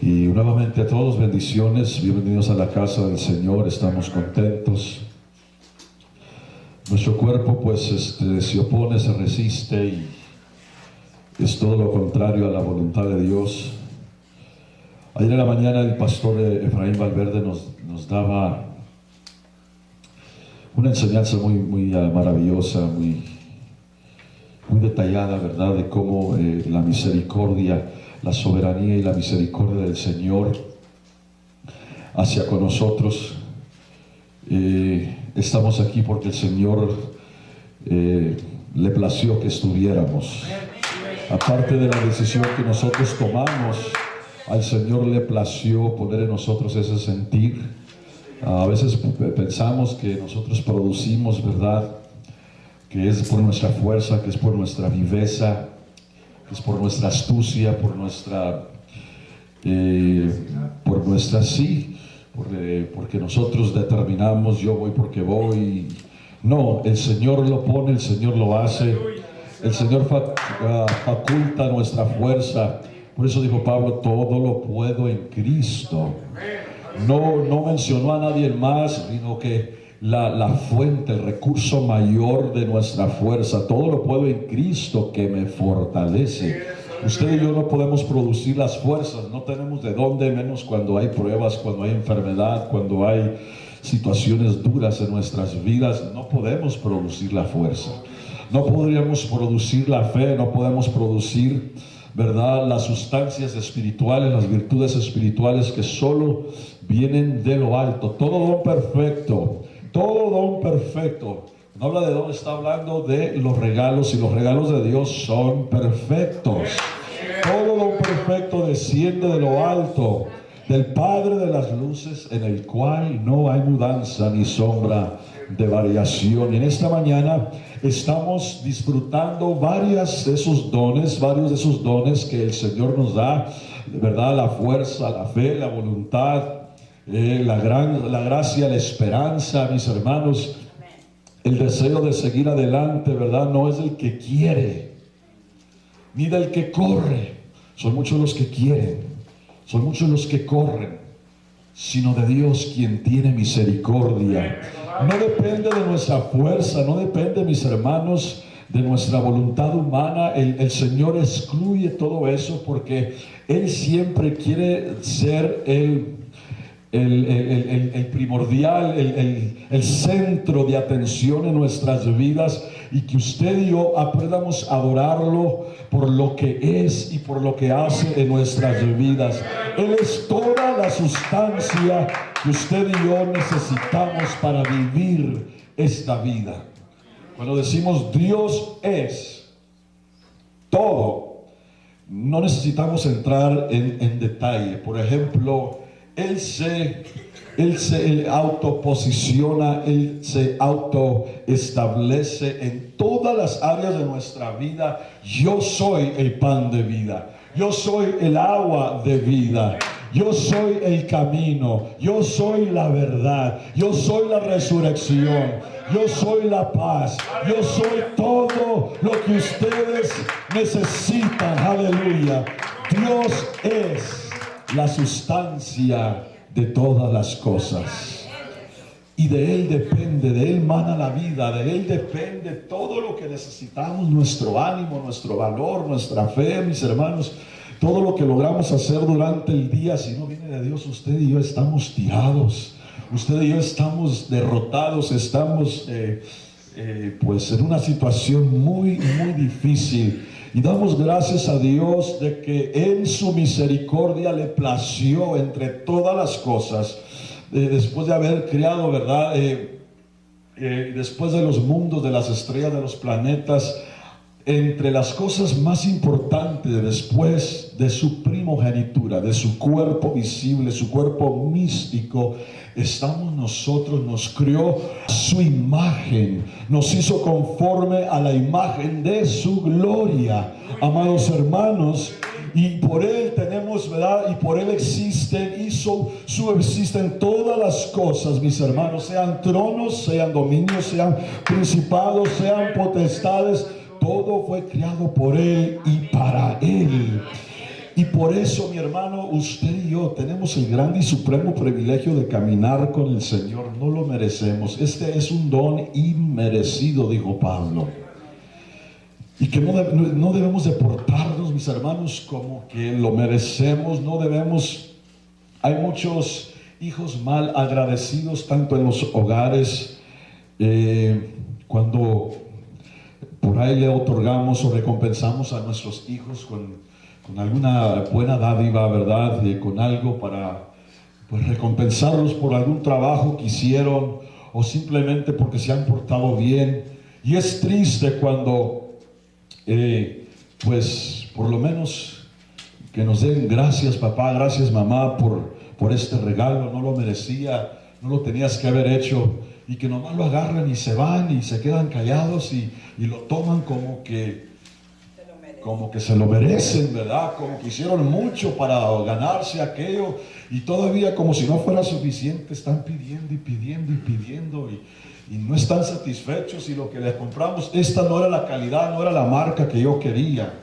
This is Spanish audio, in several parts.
Y nuevamente a todos bendiciones, bienvenidos a la casa del Señor, estamos contentos. Nuestro cuerpo pues se opone, se resiste y es todo lo contrario a la voluntad de Dios. Ayer en la mañana el pastor Efraín Valverde nos daba una enseñanza muy maravillosa, muy detallada, ¿verdad? De cómo la misericordia, la soberanía y la misericordia del Señor hacia con nosotros. Estamos aquí porque el Señor le plació que estuviéramos. Aparte de la decisión que nosotros tomamos, al Señor le plació poner en nosotros ese sentir. A veces pensamos que nosotros producimos, ¿verdad?, que es por nuestra fuerza, que es por nuestra viveza, que es por nuestra astucia, porque nosotros determinamos, yo voy porque voy. No, el Señor lo pone, el Señor lo hace, el Señor faculta nuestra fuerza. Por eso dijo Pablo, todo lo puedo en Cristo. No mencionó a nadie más, sino que la fuente, el recurso mayor de nuestra fuerza, todo lo puedo en Cristo que me fortalece. Usted y yo no podemos producir las fuerzas, no tenemos de dónde, menos cuando hay pruebas, cuando hay enfermedad, cuando hay situaciones duras en nuestras vidas. No podemos producir la fuerza, no podríamos producir la fe, no podemos producir, ¿verdad?, las sustancias espirituales, las virtudes espirituales que solo vienen de lo alto. Todo don perfecto, no habla de don, está hablando de los regalos, y los regalos de Dios son perfectos. Todo don perfecto desciende de lo alto, del Padre de las luces, en el cual no hay mudanza ni sombra de variación. Y en esta mañana estamos disfrutando varios de esos dones que el Señor nos da, ¿verdad? La fuerza, la fe, la voluntad, la gracia, la esperanza, mis hermanos. El deseo de seguir adelante, ¿verdad?, no es del que quiere, ni del que corre. Son muchos los que quieren, son muchos los que corren, sino de Dios quien tiene misericordia. No depende de nuestra fuerza, no depende, mis hermanos, de nuestra voluntad humana. El Señor excluye todo eso porque Él siempre quiere ser el primordial, el centro de atención en nuestras vidas, y que usted y yo aprendamos a adorarlo por lo que es y por lo que hace en nuestras vidas. Él es toda la sustancia que usted y yo necesitamos para vivir esta vida. Cuando decimos Dios es todo, no necesitamos entrar en detalle. Por ejemplo, Él se autoposiciona, Él se autoestablece en todas las áreas de nuestra vida. Yo soy el pan de vida, yo soy el agua de vida, yo soy el camino, yo soy la verdad, yo soy la resurrección, yo soy la paz, yo soy todo lo que ustedes necesitan. Aleluya. Dios es la sustancia de todas las cosas, y de Él depende, de Él mana la vida, de Él depende todo lo que necesitamos, nuestro ánimo, nuestro valor, nuestra fe, mis hermanos. Todo lo que logramos hacer durante el día, si no viene de Dios, usted y yo estamos tirados, usted y yo estamos derrotados, estamos pues en una situación muy difícil. Y damos gracias a Dios de que en su misericordia le plació, entre todas las cosas, después de haber creado, ¿verdad?, después de los mundos, de las estrellas, de los planetas, entre las cosas más importantes, después de su primogenitura, de su cuerpo visible, su cuerpo místico, estamos nosotros. Nos creó a su imagen, nos hizo conforme a la imagen de su gloria, amados hermanos. Y por Él tenemos, ¿verdad?, y por Él existen y subsisten todas las cosas, mis hermanos, sean tronos, sean dominios, sean principados, sean potestades. Todo fue creado por Él y para Él. Y por eso, mi hermano, usted y yo tenemos el grande y supremo privilegio de caminar con el Señor. No lo merecemos. Este es un don inmerecido, dijo Pablo. Y que no debemos de portarnos, mis hermanos, como que lo merecemos. No debemos. Hay muchos hijos mal agradecidos, tanto en los hogares, cuando por ahí le otorgamos o recompensamos a nuestros hijos con alguna buena dádiva, ¿verdad? Con algo para pues recompensarlos por algún trabajo que hicieron o simplemente porque se han portado bien. Y es triste cuando pues por lo menos que nos den gracias papá, gracias mamá por este regalo, no lo merecía, no lo tenías que haber hecho, y que nomás lo agarran y se van y se quedan callados y lo toman como que se lo merecen, ¿verdad? Como que hicieron mucho para ganarse aquello, y todavía como si no fuera suficiente están pidiendo y pidiendo y pidiendo y no están satisfechos, y lo que les compramos, esta no era la calidad, no era la marca que yo quería.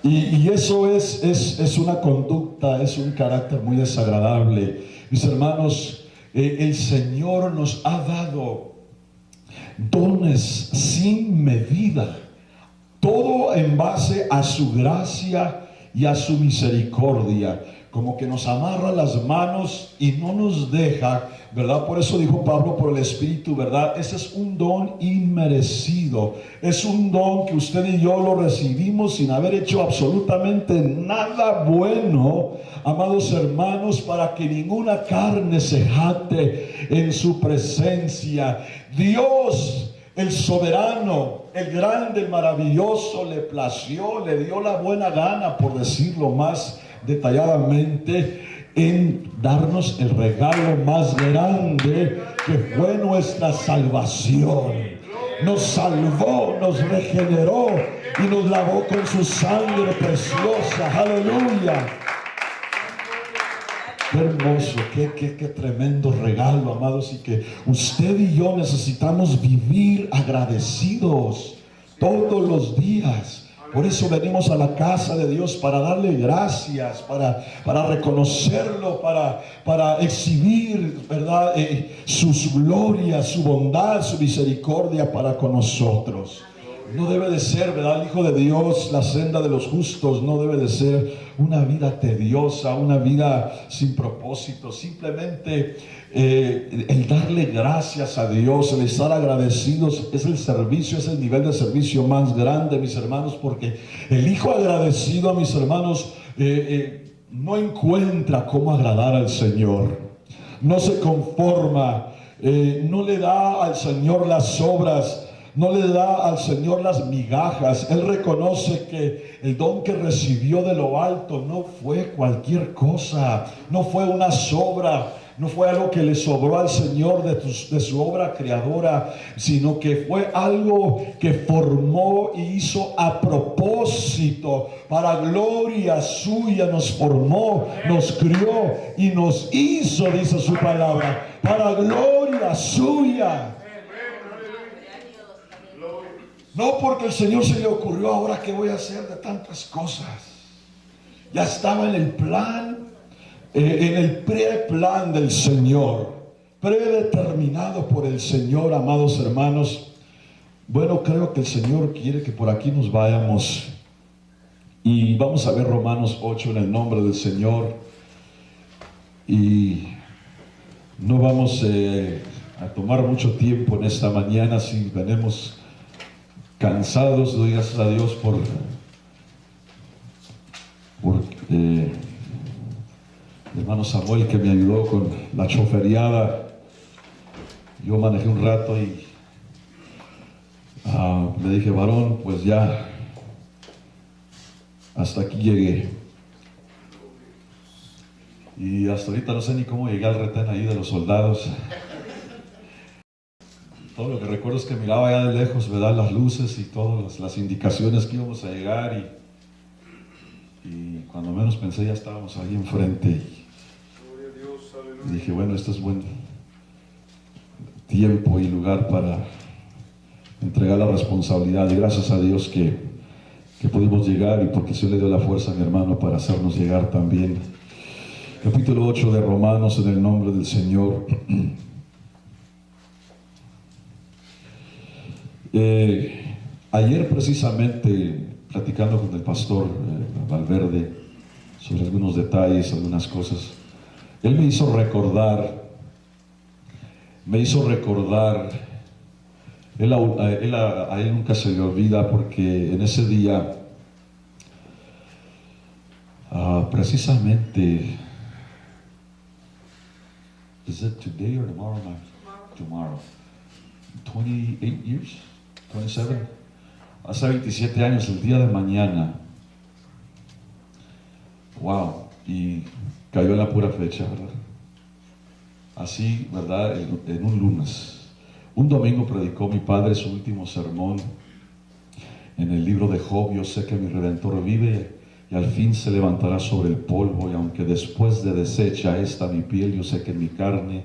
Y eso es una conducta, es un carácter muy desagradable. Mis hermanos, el Señor nos ha dado dones sin medida, todo en base a su gracia y a su misericordia, como que nos amarra las manos y no nos deja, ¿verdad? Por eso dijo Pablo, por el Espíritu, ¿verdad? Ese es un don inmerecido, es un don que usted y yo lo recibimos sin haber hecho absolutamente nada bueno, amados hermanos, para que ninguna carne se jacte en su presencia. Dios, el soberano, el grande, el maravilloso, le plació, le dio la buena gana, por decirlo más detalladamente, en darnos el regalo más grande, que fue nuestra salvación. Nos salvó, nos regeneró y nos lavó con su sangre preciosa. Aleluya. Qué hermoso, qué tremendo regalo, amados, y que usted y yo necesitamos vivir agradecidos todos los días. Por eso venimos a la casa de Dios, para darle gracias, para reconocerlo, para exhibir, ¿verdad? Sus glorias, su bondad, su misericordia para con nosotros. No debe de ser, ¿verdad? El Hijo de Dios, la senda de los justos, no debe de ser una vida tediosa, una vida sin propósito. Simplemente el darle gracias a Dios, el estar agradecidos, es el servicio, es el nivel de servicio más grande, mis hermanos, porque el hijo agradecido, mis hermanos, no encuentra cómo agradar al Señor, no se conforma, no le da al Señor las obras, no le da al Señor las migajas. Él reconoce que el don que recibió de lo alto no fue cualquier cosa, no fue una sobra, no fue algo que le sobró al Señor de su obra creadora, sino que fue algo que formó y hizo a propósito, para gloria suya. Nos formó, nos crió y nos hizo, dice su palabra, para gloria suya. No porque el Señor se le ocurrió, ahora qué voy a hacer de tantas cosas. Ya estaba en el plan, en el preplan del Señor, predeterminado por el Señor, amados hermanos. Bueno, creo que el Señor quiere que por aquí nos vayamos. Y vamos a ver Romanos 8 en el nombre del Señor. Y no vamos a tomar mucho tiempo en esta mañana. Si venimos cansados, doy gracias a Dios por el hermano Samuel, que me ayudó con la choferiada. Yo manejé un rato y le dije, varón, pues ya hasta aquí llegué. Y hasta ahorita no sé ni cómo llegué al retén ahí de los soldados. Todo lo que recuerdo es que miraba allá de lejos, ¿verdad? Las luces y todas las indicaciones que íbamos a llegar, y cuando menos pensé ya estábamos ahí enfrente, y dije, bueno, este es buen tiempo y lugar para entregar la responsabilidad. Y gracias a Dios que que pudimos llegar y porque el Señor le dio la fuerza a mi hermano para hacernos llegar también. Capítulo 8 de Romanos, en el nombre del Señor. Ayer precisamente, platicando con el pastor Valverde sobre algunos detalles, algunas cosas, él me hizo recordar, a él nunca se le olvida, porque en ese día, precisamente, is it today or tomorrow night? Tomorrow. 28 years? 27? Hace 27 años, el día de mañana. Wow, y cayó en la pura fecha, ¿verdad? Así, ¿verdad? En un lunes. Un domingo predicó mi padre su último sermón en el libro de Job. Yo sé que mi Redentor vive y al fin se levantará sobre el polvo, y aunque después de deshecha esta mi piel, yo sé que en mi carne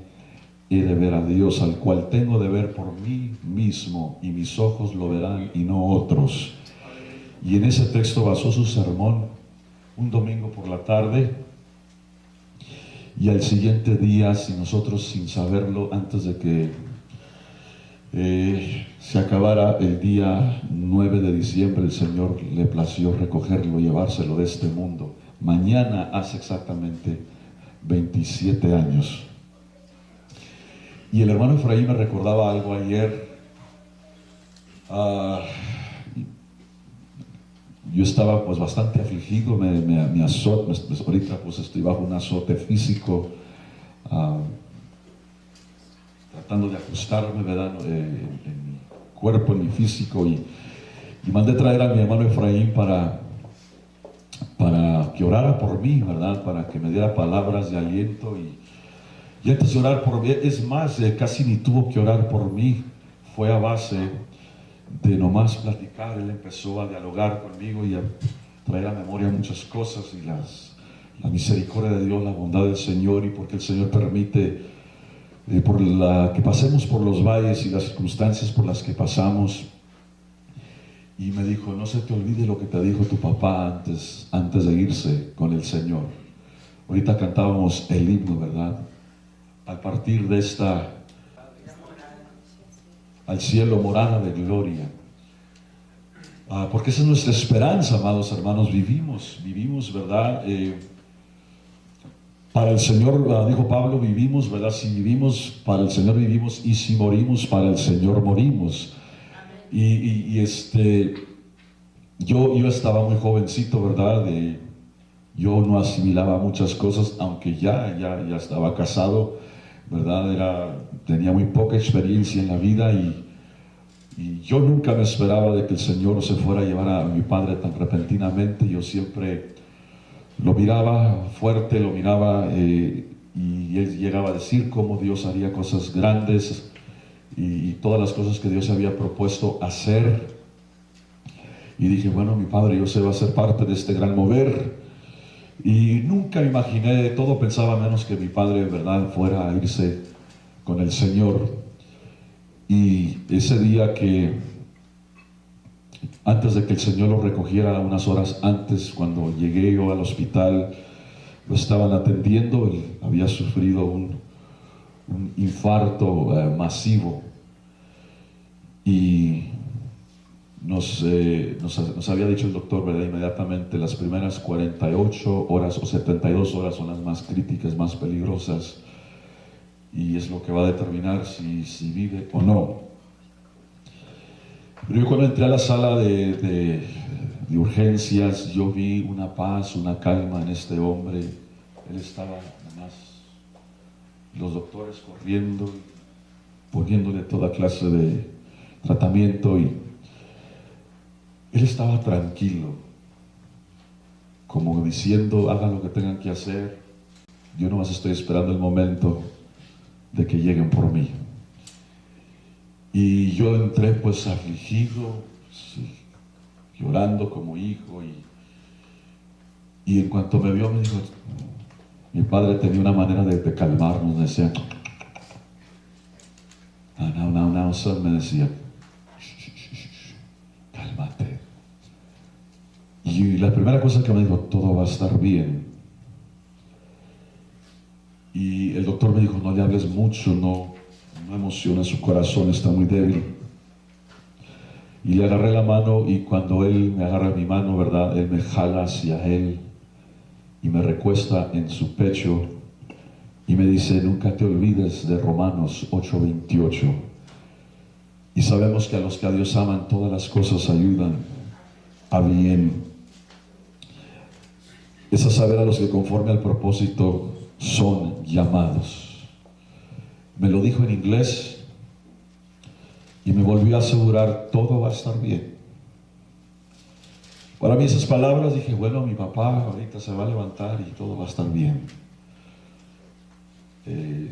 he de ver a Dios, al cual tengo de ver por mí mismo, y mis ojos lo verán y no otros. Y en ese texto basó su sermón un domingo por la tarde, y al siguiente día, si nosotros sin saberlo, antes de que se acabara el día 9 de diciembre, el Señor le plació recogerlo, llevárselo de este mundo. Mañana hace exactamente 27 años. Y el hermano Efraín me recordaba algo ayer. Yo estaba pues bastante afligido, me azotó, ahorita pues estoy bajo un azote físico, tratando de ajustarme, ¿verdad? En mi cuerpo, en mi físico, y mandé traer a mi hermano Efraín para que orara por mí, ¿verdad? Para que me diera palabras de aliento, y antes de orar por mí, es más, casi ni tuvo que orar por mí, fue a base de nomás platicar. Él empezó a dialogar conmigo y a traer a memoria muchas cosas, y la misericordia de Dios, la bondad del Señor, y porque el Señor permite que pasemos por los valles y las circunstancias por las que pasamos. Y me dijo: no se te olvide lo que te dijo tu papá antes de irse con el Señor. Ahorita cantábamos el himno, ¿verdad? Al partir de esta al cielo, morada de gloria. Porque esa es nuestra esperanza, amados hermanos. Vivimos, ¿verdad? Para el Señor, dijo Pablo, vivimos, ¿verdad? Si vivimos, para el Señor vivimos, y si morimos, para el Señor morimos. Yo estaba muy jovencito, ¿verdad? Yo no asimilaba muchas cosas, aunque ya estaba casado, ¿verdad? Tenía muy poca experiencia en la vida, y yo nunca me esperaba de que el Señor se fuera a llevar a mi padre tan repentinamente. Yo siempre lo miraba fuerte, lo miraba, y él llegaba a decir cómo Dios haría cosas grandes, y todas las cosas que Dios había propuesto hacer. Y dije: bueno, mi padre, yo sé, va a ser parte de este gran mover. Y nunca me imaginé, todo pensaba menos que mi padre, ¿verdad?, fuera a irse con el Señor. Y ese día, que antes de que el Señor lo recogiera, unas horas antes, cuando llegué yo al hospital, lo estaban atendiendo. Él había sufrido un infarto masivo, y nos había dicho el doctor, ¿verdad?, inmediatamente, las primeras 48 horas o 72 horas son las más críticas, más peligrosas, y es lo que va a determinar si vive o no. Pero yo, cuando entré a la sala de urgencias, yo vi una paz, una calma en este hombre. Él estaba nomás, los doctores corriendo, poniéndole toda clase de tratamiento, y él estaba tranquilo, como diciendo: hagan lo que tengan que hacer, yo nomás estoy esperando el momento de que lleguen por mí. Y yo entré pues afligido, sí, llorando como hijo, y en cuanto me vio, me dijo, mi padre tenía una manera de calmarnos, decía: now son, me decía, cálmate, Y la primera cosa que me dijo, todo va a estar bien. Y el doctor me dijo, no le hables mucho, no emociona, su corazón está muy débil. Y le agarré la mano, y cuando él me agarra mi mano, ¿verdad? Él me jala hacia él y me recuesta en su pecho y me dice, nunca te olvides de Romanos 8:28. Y sabemos que a los que a Dios aman, todas las cosas ayudan a bien. Es a saber a los que conforme al propósito son llamados. Me lo dijo en inglés y me volvió a asegurar, todo va a estar bien. Para mí esas palabras, dije, bueno, mi papá ahorita se va a levantar y todo va a estar bien.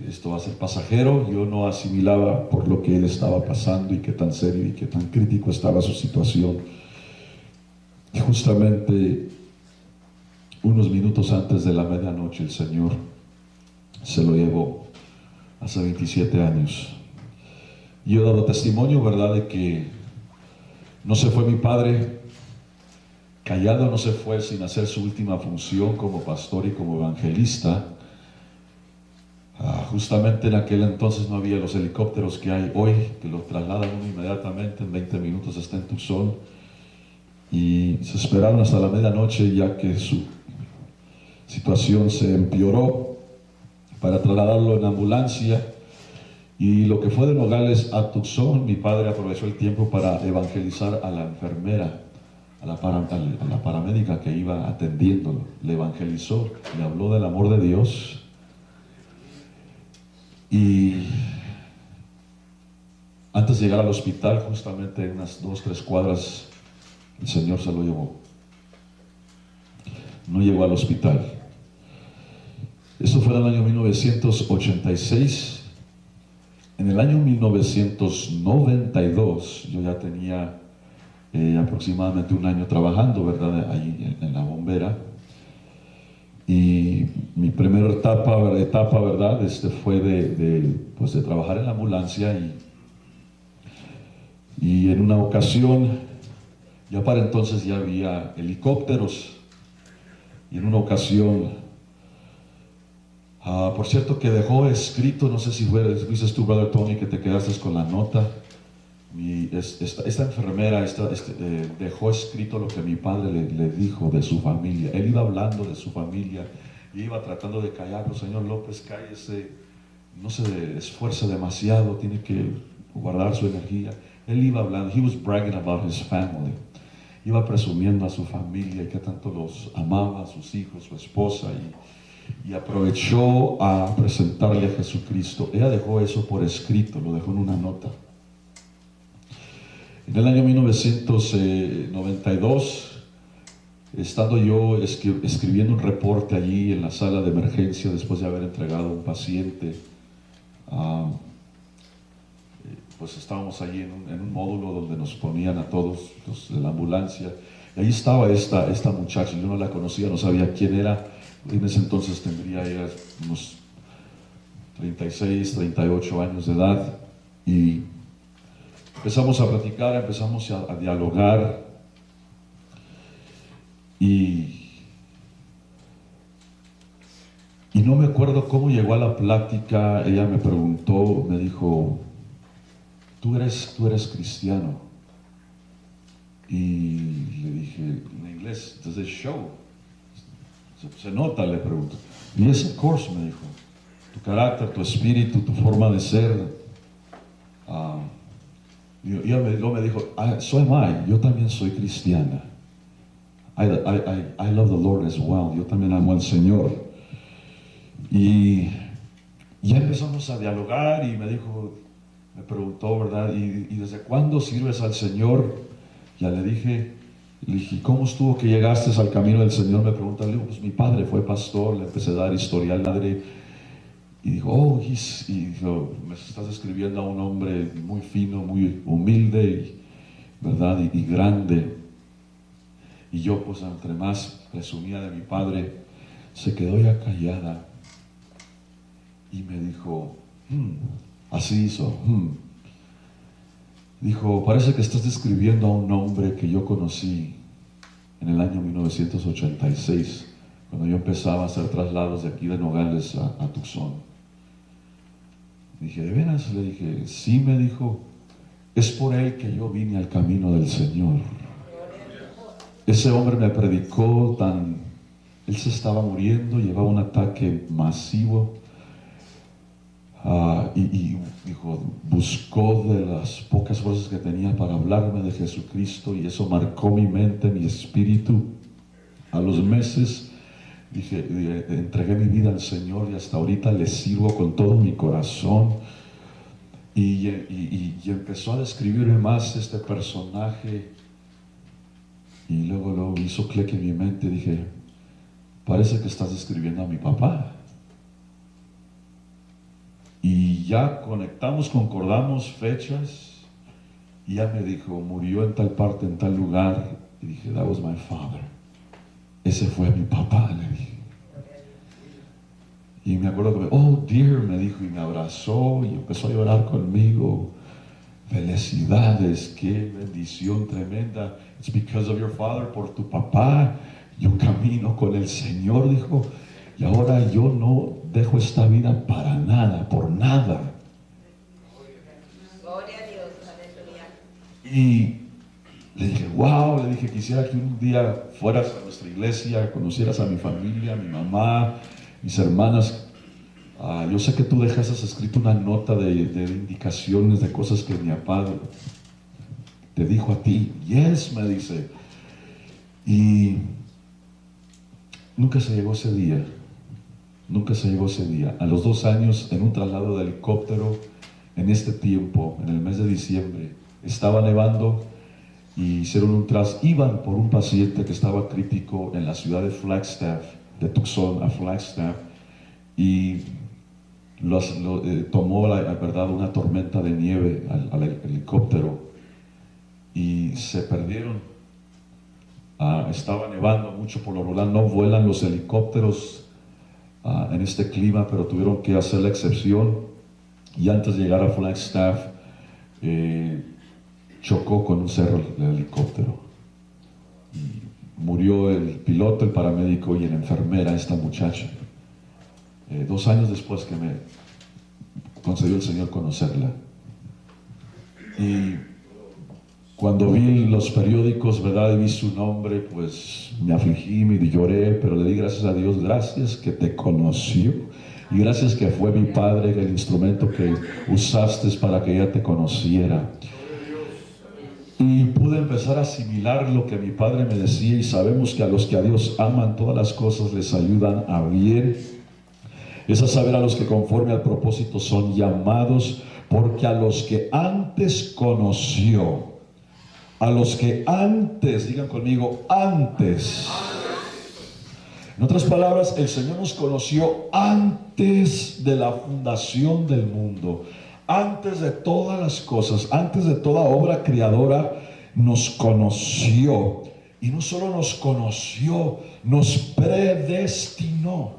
Esto va a ser pasajero. Yo no asimilaba por lo que él estaba pasando y qué tan serio y qué tan crítico estaba su situación. Y justamente unos minutos antes de la medianoche el Señor se lo llevó, hace 27 años. Y yo he dado testimonio, ¿verdad?, de que no se fue mi padre callado, no se fue sin hacer su última función como pastor y como evangelista. Justamente en aquel entonces no había los helicópteros que hay hoy, que lo trasladan uno inmediatamente, en 20 minutos está en Tucson. Y se esperaron hasta la medianoche, ya que su situación se empeoró, para trasladarlo en ambulancia. Y lo que fue de Nogales a Tucson, mi padre aprovechó el tiempo para evangelizar a la enfermera, a la paramédica que iba atendiéndolo. Le evangelizó, le habló del amor de Dios. Y antes de llegar al hospital, justamente unas 2-3 cuadras, el Señor se lo llevó. No llegó al hospital. Esto fue en el año 1986. En el año 1992 yo ya tenía aproximadamente un año trabajando, ¿verdad?, ahí en la bombera. Y mi primera etapa, ¿verdad?, fue de trabajar en la ambulancia. Y en una ocasión, ya para entonces ya había helicópteros. Y en una ocasión, por cierto, que dejó escrito, no sé si fuiste tú, Brother Tony, que te quedaste con la nota. Esta enfermera dejó escrito lo que mi padre le dijo de su familia. Él iba hablando de su familia y iba tratando de callarlo. Señor López, cállese, no se esfuerce demasiado, tiene que guardar su energía. Él iba hablando, he was bragging about his family. Iba presumiendo a su familia y que tanto los amaba, a sus hijos, su esposa, y aprovechó a presentarle a Jesucristo. Ella dejó eso por escrito, lo dejó en una nota. En el año 1992, estando yo escribiendo un reporte allí en la sala de emergencia, después de haber entregado a un paciente, pues estábamos allí en un módulo donde nos ponían a todos los de la ambulancia. Y ahí estaba esta muchacha. Yo no la conocía, no sabía quién era. En ese entonces tendría ella unos 36, 38 años de edad. Y empezamos a platicar, empezamos a dialogar. Y no me acuerdo cómo llegó a la plática. Ella me preguntó, me dijo, ¿tú eres cristiano? Y le dije en inglés, ¿does it show? ¿Se nota? Le pregunto. Yes, of course, me dijo. Tu carácter, tu espíritu, tu forma de ser. Y luego me dijo, so am I. Yo también soy cristiana. I love the Lord as well. Yo también amo al Señor. Y ya empezamos a dialogar y me preguntó, ¿verdad? ¿Y desde cuándo sirves al Señor? Ya le dije, ¿cómo estuvo que llegaste al camino del Señor? Me pregunta, le digo, pues mi padre fue pastor. Le empecé a dar historial, madre. Y dijo, dijo, me estás escribiendo a un hombre muy fino, muy humilde, ¿verdad? Y grande. Y yo, pues, entre más presumía de mi padre, se quedó ya callada. Y me dijo, así hizo. Dijo, parece que estás describiendo a un hombre que yo conocí en el año 1986, cuando yo empezaba a hacer traslados de aquí de Nogales a Tucson. Dije, ¿de veras? Le dije, sí. Me dijo, es por él que yo vine al camino del Señor. Ese hombre me predicó él se estaba muriendo, llevaba un ataque masivo. Y dijo, buscó de las pocas voces que tenía para hablarme de Jesucristo, y eso marcó mi mente, mi espíritu. A los meses dije, entregué mi vida al Señor y hasta ahorita le sirvo con todo mi corazón. Y empezó a describirme más este personaje, y luego hizo clic en mi mente. Dije, parece que estás describiendo a mi papá. Y ya conectamos, concordamos fechas, y ya me dijo, murió en tal parte, en tal lugar. Y dije, that was my father. Ese fue mi papá, le dije. Y me acuerdo que oh dear, me dijo, y me abrazó y empezó a llorar conmigo. Felicidades, qué bendición tremenda. It's because of your father, por tu papá yo camino con el Señor, dijo. Y ahora yo no dejo esta vida para nada, por nada. Gloria a Dios, aleluya. Y le dije, wow, le dije, quisiera que un día fueras a nuestra iglesia, conocieras a mi familia, a mi mamá, mis hermanas. Yo sé que tú dejaste escrito una nota de indicaciones de cosas que mi papá te dijo a ti. Yes, me dice. Y nunca se llegó ese día. Nunca se llegó ese día. A los 2 años, en un traslado de helicóptero, en este tiempo, en el mes de diciembre, estaba nevando y iban por un paciente que estaba crítico en la ciudad de Flagstaff, de Tucson a Flagstaff, y tomó la verdad una tormenta de nieve al helicóptero y se perdieron. Estaba nevando mucho, por lo regular no vuelan los helicópteros en este clima, pero tuvieron que hacer la excepción, y antes de llegar a Flagstaff chocó con un cerro el helicóptero. Y murió el piloto, el paramédico y la enfermera, esta muchacha. 2 años después que me concedió el Señor conocerla. Y cuando vi los periódicos, ¿verdad?, y vi su nombre, pues me afligí, me lloré, pero le di gracias a Dios, gracias que te conoció, y gracias que fue mi padre el instrumento que usaste para que ella te conociera. Y pude empezar a asimilar lo que mi padre me decía, y sabemos que a los que a Dios aman, todas las cosas les ayudan a bien. Es a saber, a los que conforme al propósito son llamados, porque a los que antes conoció, a los que antes, digan conmigo, antes. En otras palabras, el Señor nos conoció antes de la fundación del mundo, antes de todas las cosas, antes de toda obra creadora, nos conoció. Y no solo nos conoció, nos predestinó.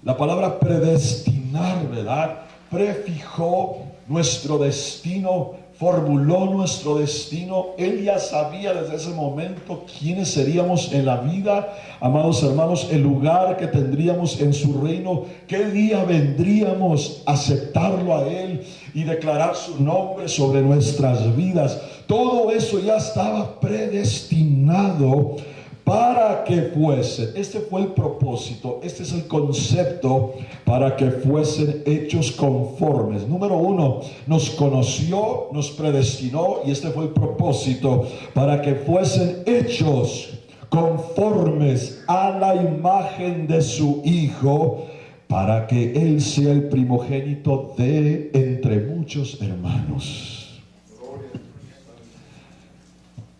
La palabra predestinar, ¿verdad?, prefijó nuestro destino, formuló nuestro destino. Él ya sabía desde ese momento quiénes seríamos en la vida, amados hermanos, el lugar que tendríamos en su reino, qué día vendríamos a aceptarlo a Él y declarar su nombre sobre nuestras vidas. Todo eso ya estaba predestinado para que fuesen. Este fue el propósito, este es el concepto, para que fuesen hechos conformes. Número 1, nos conoció, nos predestinó, y este fue el propósito, para que fuesen hechos conformes a la imagen de su Hijo, para que Él sea el primogénito de entre muchos hermanos.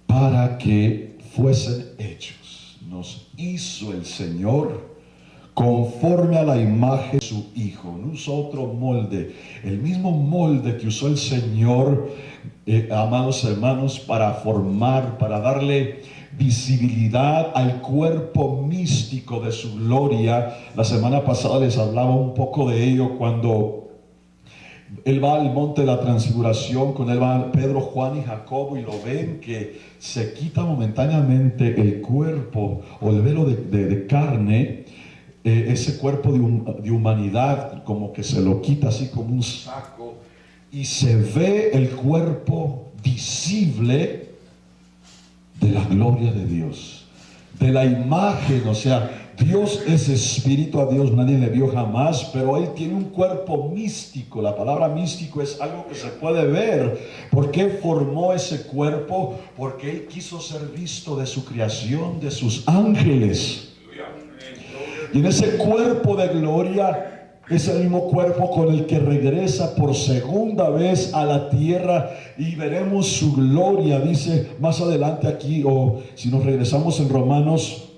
Para que fuesen hechos, nos hizo el Señor conforme a la imagen de su Hijo. No usó otro molde, el mismo molde que usó el Señor, amados hermanos, para formar, para darle visibilidad al cuerpo místico de su gloria. La semana pasada les hablaba un poco de ello cuando Él va al monte de la transfiguración, con él van Pedro, Juan y Jacobo, y lo ven que se quita momentáneamente el cuerpo o el velo de carne, ese cuerpo de humanidad, como que se lo quita así como un saco, y se ve el cuerpo visible de la gloria de Dios, de la imagen. O sea, Dios es espíritu, a Dios nadie le vio jamás, pero Él tiene un cuerpo místico. La palabra místico es algo que se puede ver. ¿Por qué formó ese cuerpo? Porque Él quiso ser visto de su creación, de sus ángeles. Y en ese cuerpo de gloria es el mismo cuerpo con el que regresa por segunda vez a la tierra, y veremos su gloria. Dice más adelante aquí, o si nos regresamos en Romanos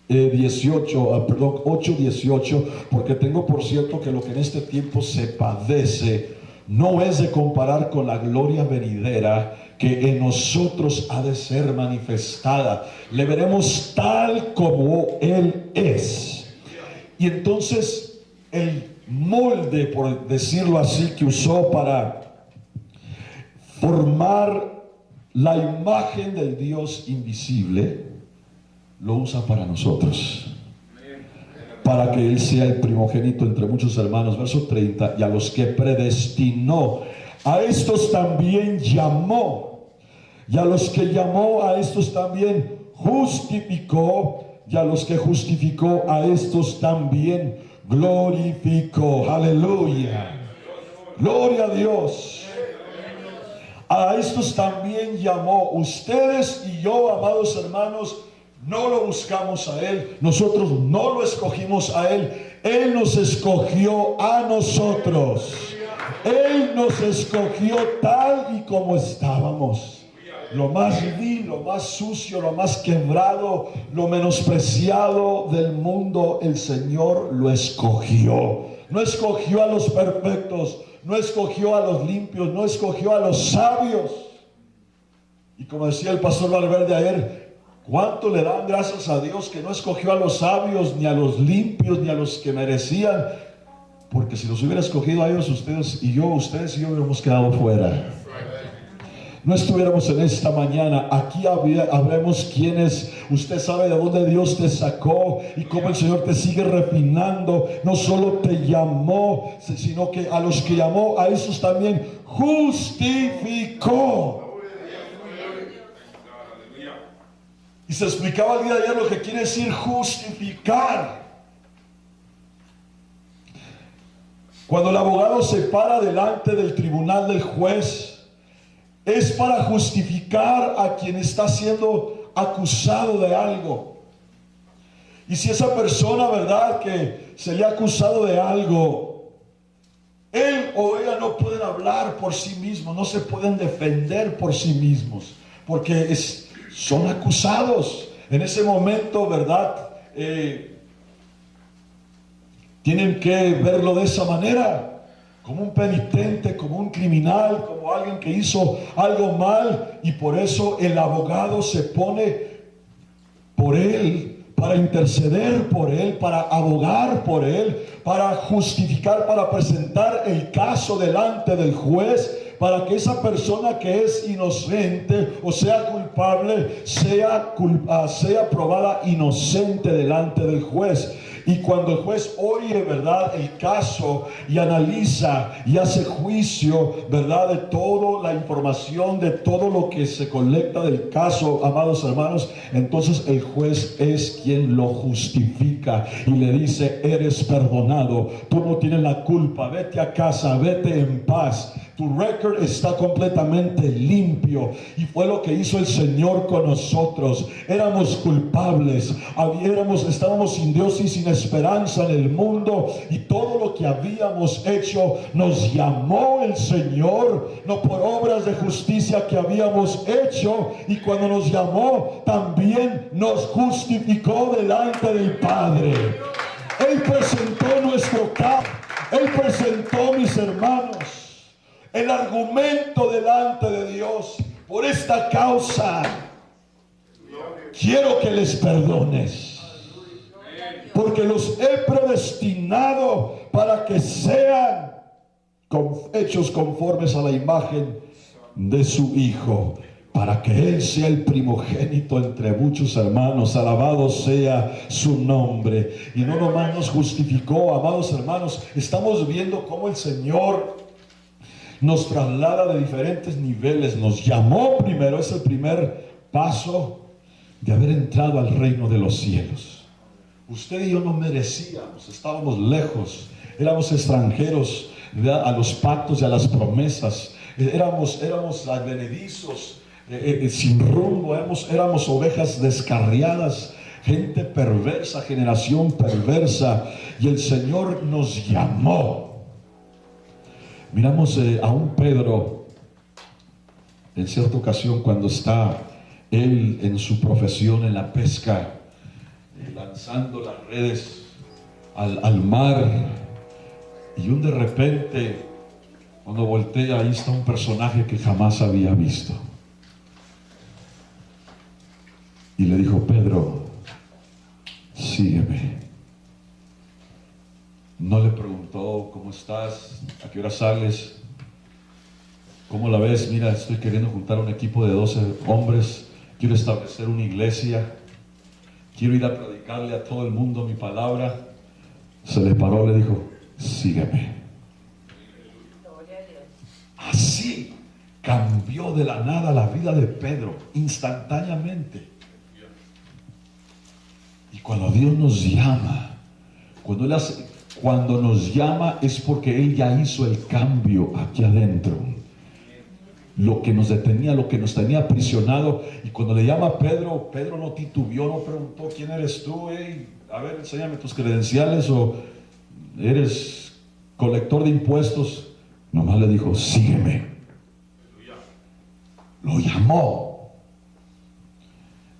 8:18, porque tengo por cierto que lo que en este tiempo se padece no es de comparar con la gloria venidera que en nosotros ha de ser manifestada. Le veremos tal como Él es. Y entonces el molde, por decirlo así, que usó para formar la imagen del Dios invisible, lo usa para nosotros, para que Él sea el primogénito entre muchos hermanos. Verso 30, y a los que predestinó, a estos también llamó, y a los que llamó, a estos también justificó, y a los que justificó, a estos también glorificó. Aleluya, gloria a Dios. A estos también llamó. Ustedes y yo, amados hermanos, no lo buscamos a Él, nosotros no lo escogimos a Él, Él nos escogió a nosotros. Él nos escogió tal y como estábamos. Lo más vil, lo más sucio, lo más quebrado, lo menospreciado del mundo, el Señor lo escogió. No escogió a los perfectos, no escogió a los limpios, no escogió a los sabios. Y como decía el pastor Valverde ayer, ¿cuánto le dan gracias a Dios que no escogió a los sabios, ni a los limpios, ni a los que merecían? Porque si los hubiera escogido a ellos, ustedes y yo hubiéramos quedado fuera. No estuviéramos en esta mañana. Aquí habremos quienes, usted sabe de dónde Dios te sacó y cómo el Señor te sigue refinando. No solo te llamó, sino que a los que llamó, a esos también justificó. Y se explicaba el día de ayer lo que quiere decir justificar. Cuando el abogado se para delante del tribunal del juez, es para justificar a quien está siendo acusado de algo. Y si esa persona, verdad, que se le ha acusado de algo, él o ella no pueden hablar por sí mismos, no se pueden defender por sí mismos, porque son acusados. En ese momento, verdad, tienen que verlo de esa manera, como un penitente, como un criminal, como alguien que hizo algo mal, y por eso el abogado se pone por él, para interceder por él, para abogar por él, para justificar, para presentar el caso delante del juez, para que esa persona que es inocente o sea culpable sea probada inocente delante del juez. Y cuando el juez oye, verdad, el caso y analiza y hace juicio, verdad, de toda la información, de todo lo que se colecta del caso, amados hermanos, entonces el juez es quien lo justifica y le dice: eres perdonado, tú no tienes la culpa, vete a casa, vete en paz. Tu récord está completamente limpio. Y fue lo que hizo el Señor con nosotros. Éramos culpables, estábamos sin Dios y sin esperanza en el mundo, y todo lo que habíamos hecho nos llamó el Señor, no por obras de justicia que habíamos hecho, y cuando nos llamó también nos justificó delante del Padre. Él presentó nuestro caso, Él presentó, mis hermanos, el argumento delante de Dios. Por esta causa quiero que les perdones, porque los he predestinado para que sean hechos conformes a la imagen de su Hijo, para que Él sea el primogénito entre muchos hermanos. Alabado sea su nombre. Y no nomás nos justificó, amados hermanos, estamos viendo cómo el Señor nos traslada de diferentes niveles. Nos llamó primero, es el primer paso de haber entrado al reino de los cielos. Usted y yo no merecíamos, estábamos lejos, éramos extranjeros, ¿verdad?, a los pactos y a las promesas. Éramos advenedizos, sin rumbo, éramos ovejas descarriadas, gente perversa, generación perversa, y el Señor nos llamó. Miramos a un Pedro en cierta ocasión cuando está él en su profesión en la pesca, lanzando las redes al mar, y de repente cuando voltea, ahí está un personaje que jamás había visto, y le dijo: Pedro, sígueme. No le preguntó: ¿cómo estás? ¿A qué hora sales? ¿Cómo la ves? Mira, estoy queriendo juntar un equipo de 12 hombres, quiero establecer una iglesia, quiero ir a predicarle a todo el mundo mi palabra. Se le paró, le dijo: sígueme. Así cambió de la nada la vida de Pedro, instantáneamente. Y cuando Dios nos llama, cuando nos llama es porque Él ya hizo el cambio aquí adentro. Lo que nos detenía, lo que nos tenía aprisionado. Y cuando le llama a Pedro, Pedro no titubeó, no preguntó: ¿quién eres tú? A ver, enséñame tus credenciales, o eres colector de impuestos. Nomás le dijo: sígueme. Lo llamó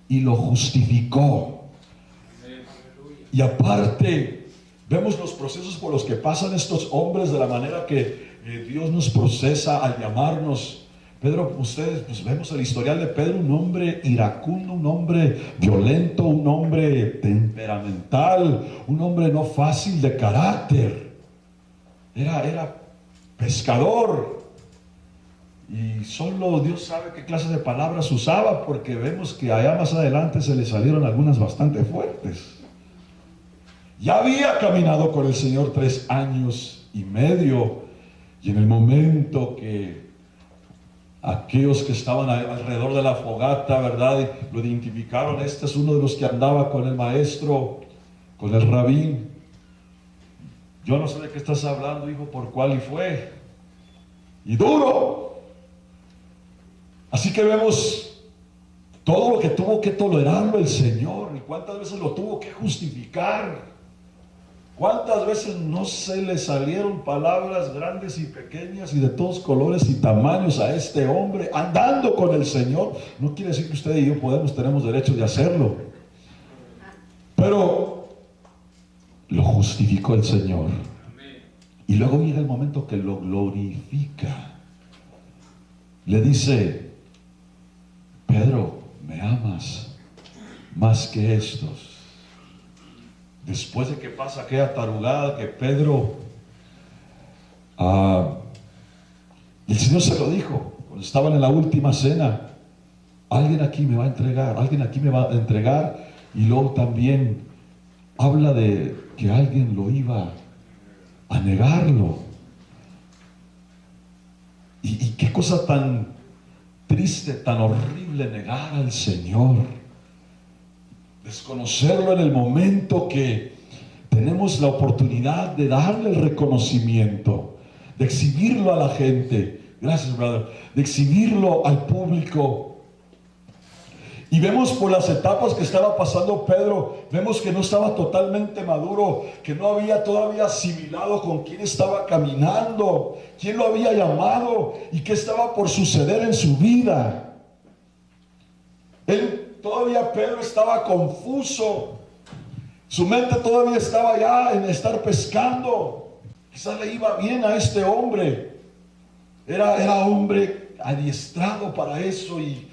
y lo justificó. Y aparte, vemos los procesos por los que pasan estos hombres, de la manera que Dios nos procesa al llamarnos. Pedro, ustedes, pues vemos el historial de Pedro, un hombre iracundo, un hombre violento, un hombre temperamental, un hombre no fácil de carácter. Era pescador, y solo Dios sabe qué clase de palabras usaba, porque vemos que allá más adelante se le salieron algunas bastante fuertes. Ya había caminado con el Señor 3 años y medio, y en el momento que aquellos que estaban alrededor de la fogata, ¿verdad?, lo identificaron: este es uno de los que andaba con el maestro, con el rabí. Yo no sé de qué estás hablando, hijo, por cuál, y fue. Y duro. Así que vemos todo lo que tuvo que tolerarlo el Señor, y cuántas veces lo tuvo que justificar. ¿Cuántas veces no se le salieron palabras grandes y pequeñas y de todos colores y tamaños a este hombre andando con el Señor? No quiere decir que usted y yo tenemos derecho de hacerlo, pero lo justificó el Señor. Y luego llega el momento que lo glorifica. Le dice: Pedro, ¿me amas más que estos? Después de que pasa aquella tarugada que Pedro, el Señor se lo dijo cuando estaban en la última cena: alguien aquí me va a entregar, alguien aquí me va a entregar. Y luego también habla de que alguien lo iba a negarlo. Y qué cosa tan triste, tan horrible, negar al Señor. Desconocerlo en el momento que tenemos la oportunidad de darle el reconocimiento, de exhibirlo a la gente. Gracias, brother. De exhibirlo al público. Y vemos por las etapas que estaba pasando Pedro, vemos que no estaba totalmente maduro, que no había todavía asimilado con quién estaba caminando, quién lo había llamado y qué estaba por suceder en su vida. Todavía Pedro estaba confuso. Su mente todavía estaba ya en estar pescando. Quizás le iba bien a este hombre. Era hombre adiestrado para eso, y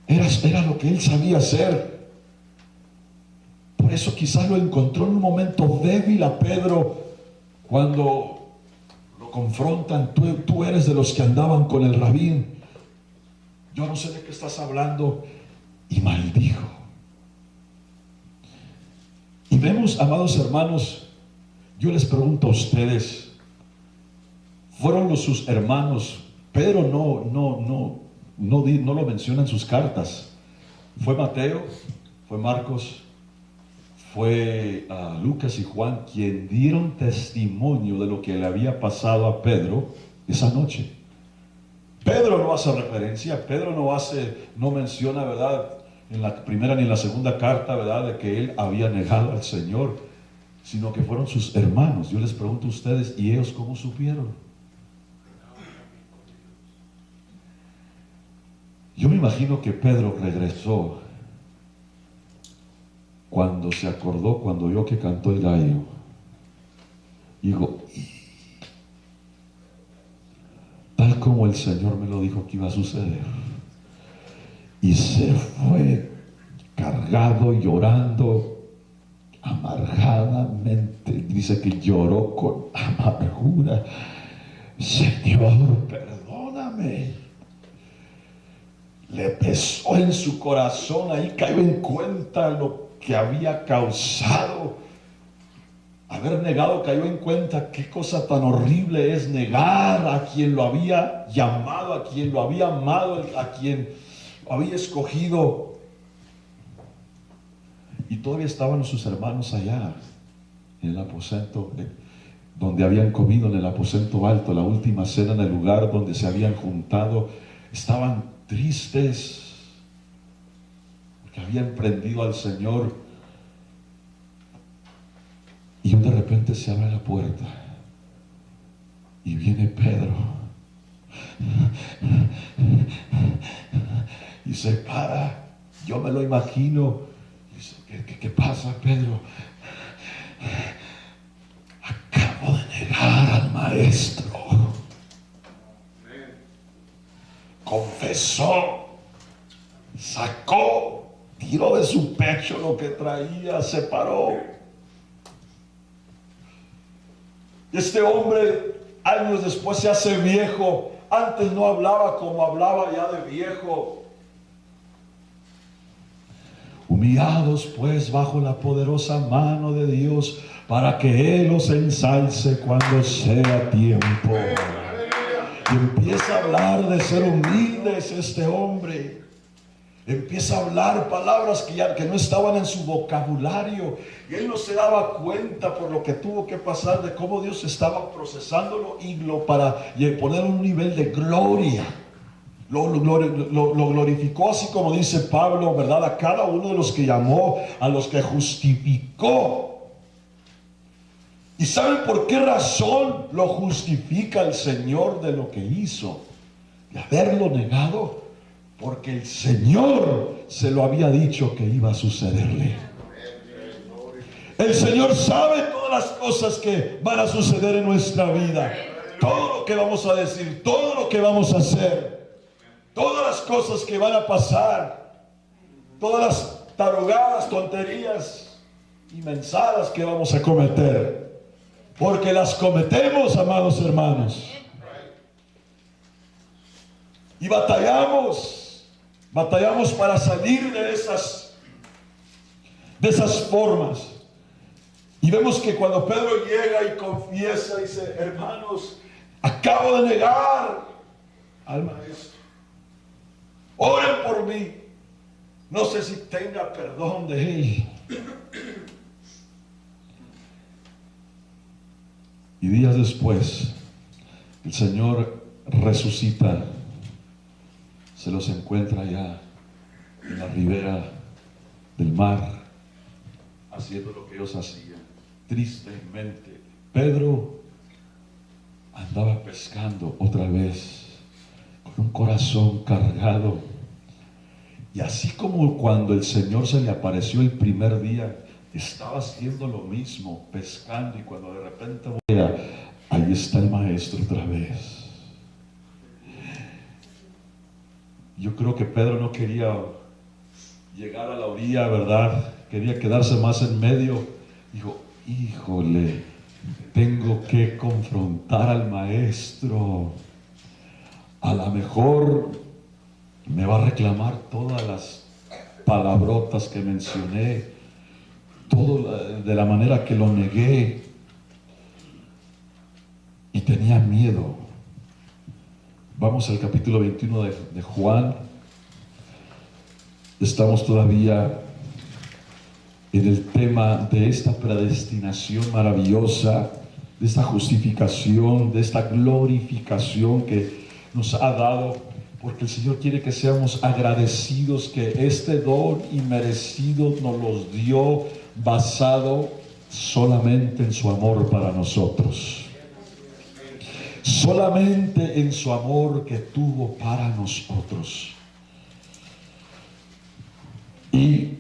era lo que él sabía hacer. Por eso quizás lo encontró en un momento débil a Pedro, cuando lo confrontan, tú eres de los que andaban con el rabí, yo no sé de qué estás hablando, y maldijo. Y vemos, amados hermanos, yo les pregunto a ustedes, ¿fueron sus hermanos? Pedro no lo menciona en sus cartas. Fue Mateo, fue Marcos, fue Lucas y Juan quien dieron testimonio de lo que le había pasado a Pedro esa noche. Pedro no hace referencia, Pedro no menciona, ¿verdad?, en la primera ni en la segunda carta, ¿verdad?, de que él había negado al Señor, sino que fueron sus hermanos. Yo les pregunto a ustedes, ¿y ellos cómo supieron? Yo me imagino que Pedro regresó cuando se acordó, cuando oyó que cantó el gallo. Digo, tal como el Señor me lo dijo que iba a suceder. Y se fue cargado, llorando, amargadamente. Dice que lloró con amargura. Señor, perdóname. Le pesó en su corazón, ahí cayó en cuenta lo que había causado. Haber negado, cayó en cuenta qué cosa tan horrible es negar a quien lo había llamado, a quien lo había amado, a quien había escogido. Y todavía estaban sus hermanos allá en el aposento donde habían comido, en el aposento alto, la última cena, en el lugar donde se habían juntado. Estaban tristes porque habían prendido al Señor. Y de repente se abre la puerta y viene Pedro y se para. Yo me lo imagino. Dice, ¿qué pasa, Pedro? Acabo de negar al maestro. Confesó, sacó, tiró de su pecho lo que traía, se paró. Este hombre años después se hace viejo. Antes no hablaba como hablaba ya de viejo. Humillados pues bajo la poderosa mano de Dios, para que Él os ensalce cuando sea tiempo. Y empieza a hablar de ser humildes este hombre. Empieza a hablar palabras que no estaban en su vocabulario. Y él no se daba cuenta por lo que tuvo que pasar, de cómo Dios estaba procesándolo para poner un nivel de gloria. Lo glorificó, así como dice Pablo, ¿verdad? A cada uno de los que llamó, a los que justificó. ¿Y saben por qué razón lo justifica el Señor de lo que hizo? De haberlo negado. Porque el Señor se lo había dicho que iba a sucederle. El Señor sabe todas las cosas que van a suceder en nuestra vida. Todo lo que vamos a decir, todo lo que vamos a hacer, todas las cosas que van a pasar, todas las tarugadas, tonterías y mensadas que vamos a cometer. Porque las cometemos, amados hermanos. Y batallamos para salir de esas formas. Y vemos que cuando Pedro llega y confiesa, dice, hermanos, acabo de negar al maestro. Oren por mí. No sé si tenga perdón de él. Y días después, el Señor resucita. Se los encuentra ya en la ribera del mar, haciendo lo que ellos hacían, tristemente. Pedro andaba pescando otra vez, con un corazón cargado. Y así como cuando el Señor se le apareció el primer día, estaba haciendo lo mismo, pescando, y cuando de repente vea, ahí está el maestro otra vez. Yo creo que Pedro no quería llegar a la orilla, ¿verdad? Quería quedarse más en medio. Dijo, híjole, tengo que confrontar al maestro. A lo mejor me va a reclamar todas las palabrotas que mencioné, todo de la manera que lo negué. Y tenía miedo. Vamos al capítulo 21 de Juan. Estamos todavía en el tema de esta predestinación maravillosa, de esta justificación, de esta glorificación que nos ha dado, porque el Señor quiere que seamos agradecidos que este don inmerecido nos los dio basado solamente en su amor para nosotros, solamente en su amor que tuvo para nosotros. Y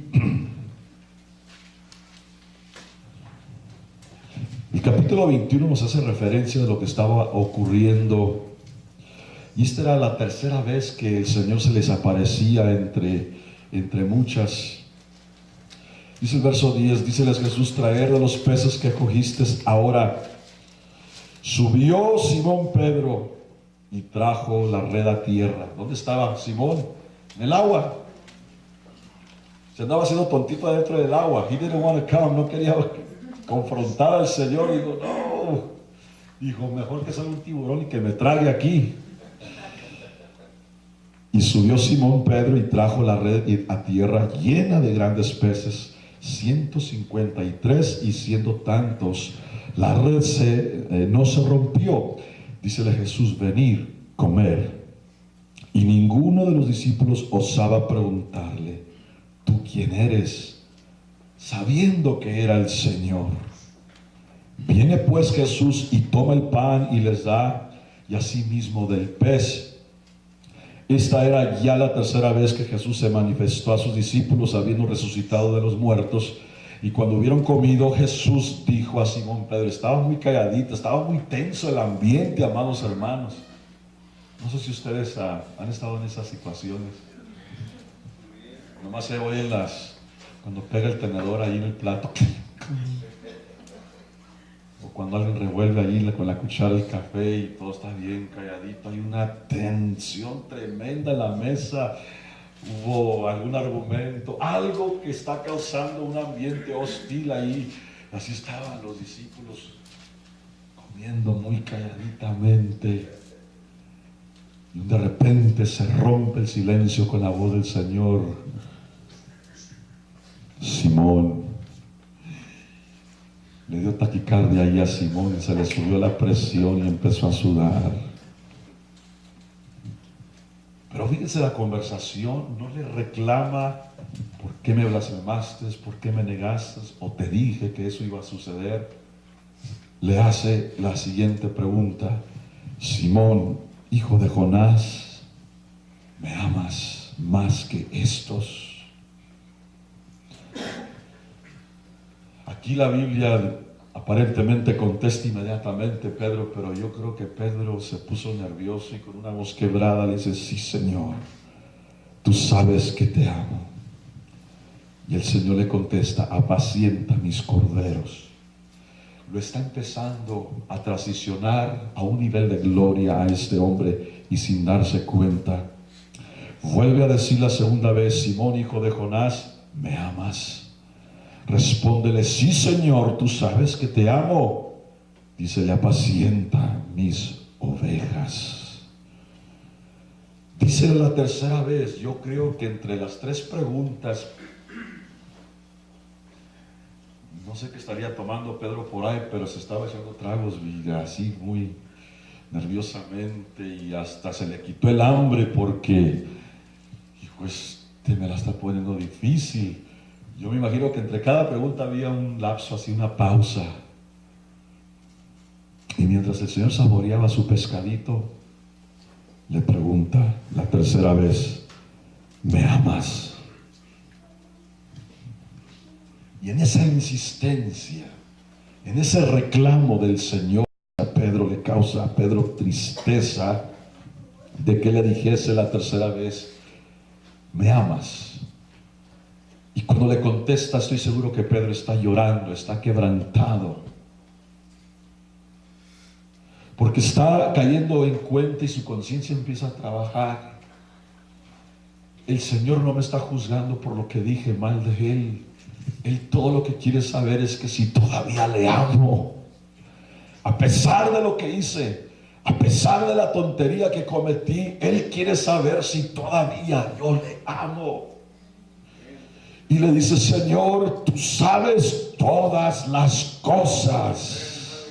el capítulo 21 nos hace referencia de lo que estaba ocurriendo. Y esta era la tercera vez que el Señor se les aparecía entre muchas. Dice el verso 10, díceles Jesús: traer de los peces que cogiste ahora. Subió Simón Pedro y trajo la red a tierra. ¿Dónde estaba Simón? En el agua. Se andaba haciendo tontito adentro del agua. He didn't want to come, no quería confrontar al Señor. Digo, no. Dijo, mejor que salga un tiburón y que me trague aquí. Y subió Simón Pedro y trajo la red a tierra llena de grandes peces, 153, y siendo tantos, la red no se rompió. Dícele Jesús: venid, comer. Y ninguno de los discípulos osaba preguntarle: ¿tú quién eres? Sabiendo que era el Señor. Viene pues Jesús y toma el pan y les da, y asimismo del pez. Esta era ya la tercera vez que Jesús se manifestó a sus discípulos, habiendo resucitado de los muertos. Y cuando hubieron comido, Jesús dijo a Simón Pedro, estaba muy calladito, estaba muy tenso el ambiente, amados hermanos. No sé si ustedes han estado en esas situaciones. Nomás se oyen cuando pega el tenedor ahí en el plato. O cuando alguien revuelve allí con la cuchara el café y todo está bien calladito. Hay una tensión tremenda en la mesa. Hubo algún argumento, algo que está causando un ambiente hostil ahí. Así estaban los discípulos comiendo muy calladitamente. Y de repente se rompe el silencio con la voz del Señor. Simón. Le dio taquicardia ahí a Simón, se le subió la presión y empezó a sudar. Pero fíjense la conversación, no le reclama: ¿por qué me blasfemaste? ¿Por qué me negaste? ¿O te dije que eso iba a suceder? Le hace la siguiente pregunta: Simón, hijo de Jonás, ¿me amas más que estos? Aquí la Biblia aparentemente contesta inmediatamente Pedro, pero yo creo que Pedro se puso nervioso y con una voz quebrada le dice: sí, Señor, tú sabes que te amo. Y el Señor le contesta: apacienta mis corderos. Lo está empezando a transicionar a un nivel de gloria a este hombre, y sin darse cuenta vuelve a decir la segunda vez: Simón, hijo de Jonás, ¿me amas? Respóndele: sí, Señor, tú sabes que te amo. Dícele: apacienta mis ovejas. Dícele la tercera vez. Yo creo que entre las tres preguntas, no sé qué estaría tomando Pedro por ahí, pero se estaba echando tragos y así muy nerviosamente, y hasta se le quitó el hambre porque, hijo, me la está poniendo difícil. Yo me imagino que entre cada pregunta había un lapso, así una pausa. Y mientras el Señor saboreaba su pescadito, le pregunta la tercera vez: ¿me amas? Y en esa insistencia, en ese reclamo del Señor, a Pedro le causa a Pedro tristeza de que le dijese la tercera vez: ¿me amas? Y cuando le contesta, estoy seguro que Pedro está llorando, está quebrantado. porque está cayendo en cuenta y su conciencia empieza a trabajar. El Señor no me está juzgando por lo que dije mal de Él. Él todo lo que quiere saber es que si todavía le amo, a pesar de lo que hice, a pesar de la tontería que cometí, Él quiere saber si todavía yo le amo. Y le dice: Señor, tú sabes todas las cosas.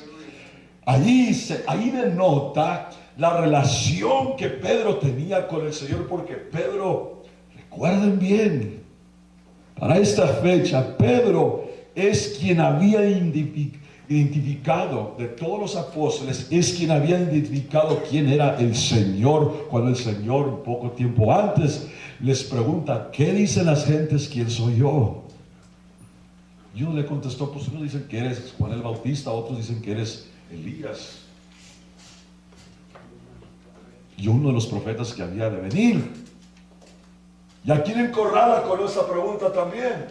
Ahí denota la relación que Pedro tenía con el Señor, porque Pedro, recuerden bien, para esta fecha, Pedro es quien había identificado de todos los apóstoles, es quien había identificado quién era el Señor, cuando el Señor, un poco tiempo antes, les pregunta: ¿qué dicen las gentes quién soy yo? Y uno le contestó: pues unos dicen que eres Juan el Bautista, otros dicen que eres Elías, y uno de los profetas que había de venir. ¿Y a quién encorrala con esa pregunta también?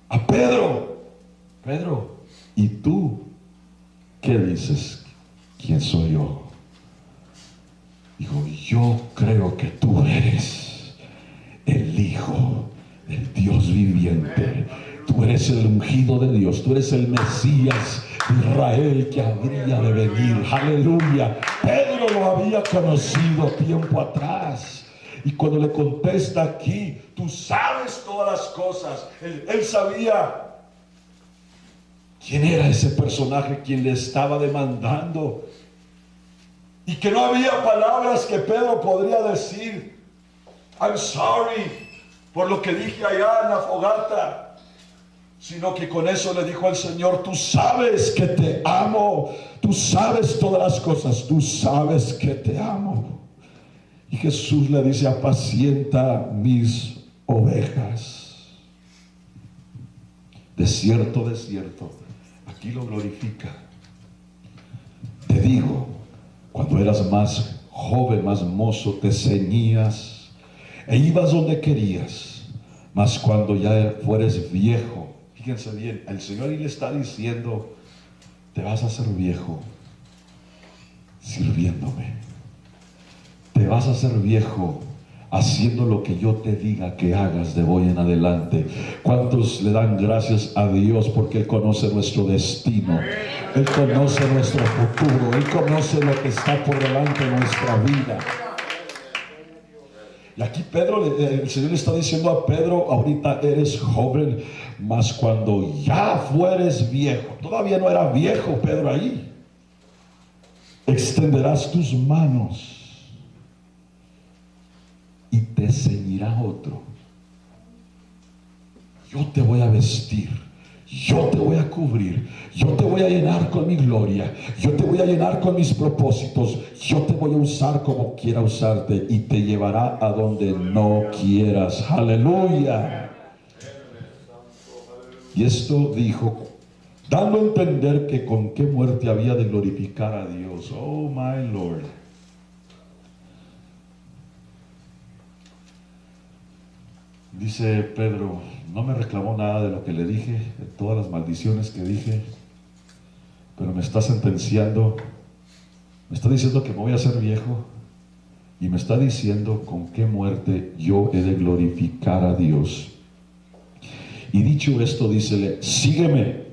A Pedro. Pedro, ¿y tú qué dices? ¿Quién soy yo? Dijo: yo creo que tú eres el Hijo del Dios viviente. Tú eres el ungido de Dios. Tú eres el Mesías de Israel que habría de venir. Aleluya. Pedro lo había conocido tiempo atrás. Y cuando le contesta aquí: tú sabes todas las cosas, él sabía quién era ese personaje quien le estaba demandando, y que no había palabras que Pedro podría decir: I'm sorry por lo que dije allá en la fogata, sino que con eso le dijo al Señor: tú sabes que te amo, tú sabes todas las cosas, tú sabes que te amo. Y Jesús le dice: apacienta mis ovejas. De cierto, aquí lo glorifica. Te digo, cuando eras más joven, más mozo, te ceñías e ibas donde querías, mas cuando ya fueres viejo, fíjense bien, el Señor ahí le está diciendo: te vas a hacer viejo sirviéndome. Te vas a hacer viejo haciendo lo que yo te diga que hagas de hoy en adelante. ¿Cuántos le dan gracias a Dios porque Él conoce nuestro destino? Él conoce nuestro futuro. Él conoce lo que está por delante de nuestra vida. Y aquí el Señor le está diciendo a Pedro: ahorita eres joven, mas cuando ya fueres viejo, todavía no era viejo Pedro ahí, extenderás tus manos y te ceñirá otro. Yo te voy a vestir, yo te voy a cubrir, yo te voy a llenar con mi gloria, yo te voy a llenar con mis propósitos, yo te voy a usar como quiera usarte y te llevará a donde no quieras. Aleluya. Y esto dijo, dando a entender que con qué muerte había de glorificar a Dios. Oh my Lord. Dice Pedro: no me reclamó nada de lo que le dije, de todas las maldiciones que dije, pero me está sentenciando, me está diciendo que me voy a hacer viejo, y me está diciendo con qué muerte yo he de glorificar a Dios. Y dicho esto, dícele: sígueme.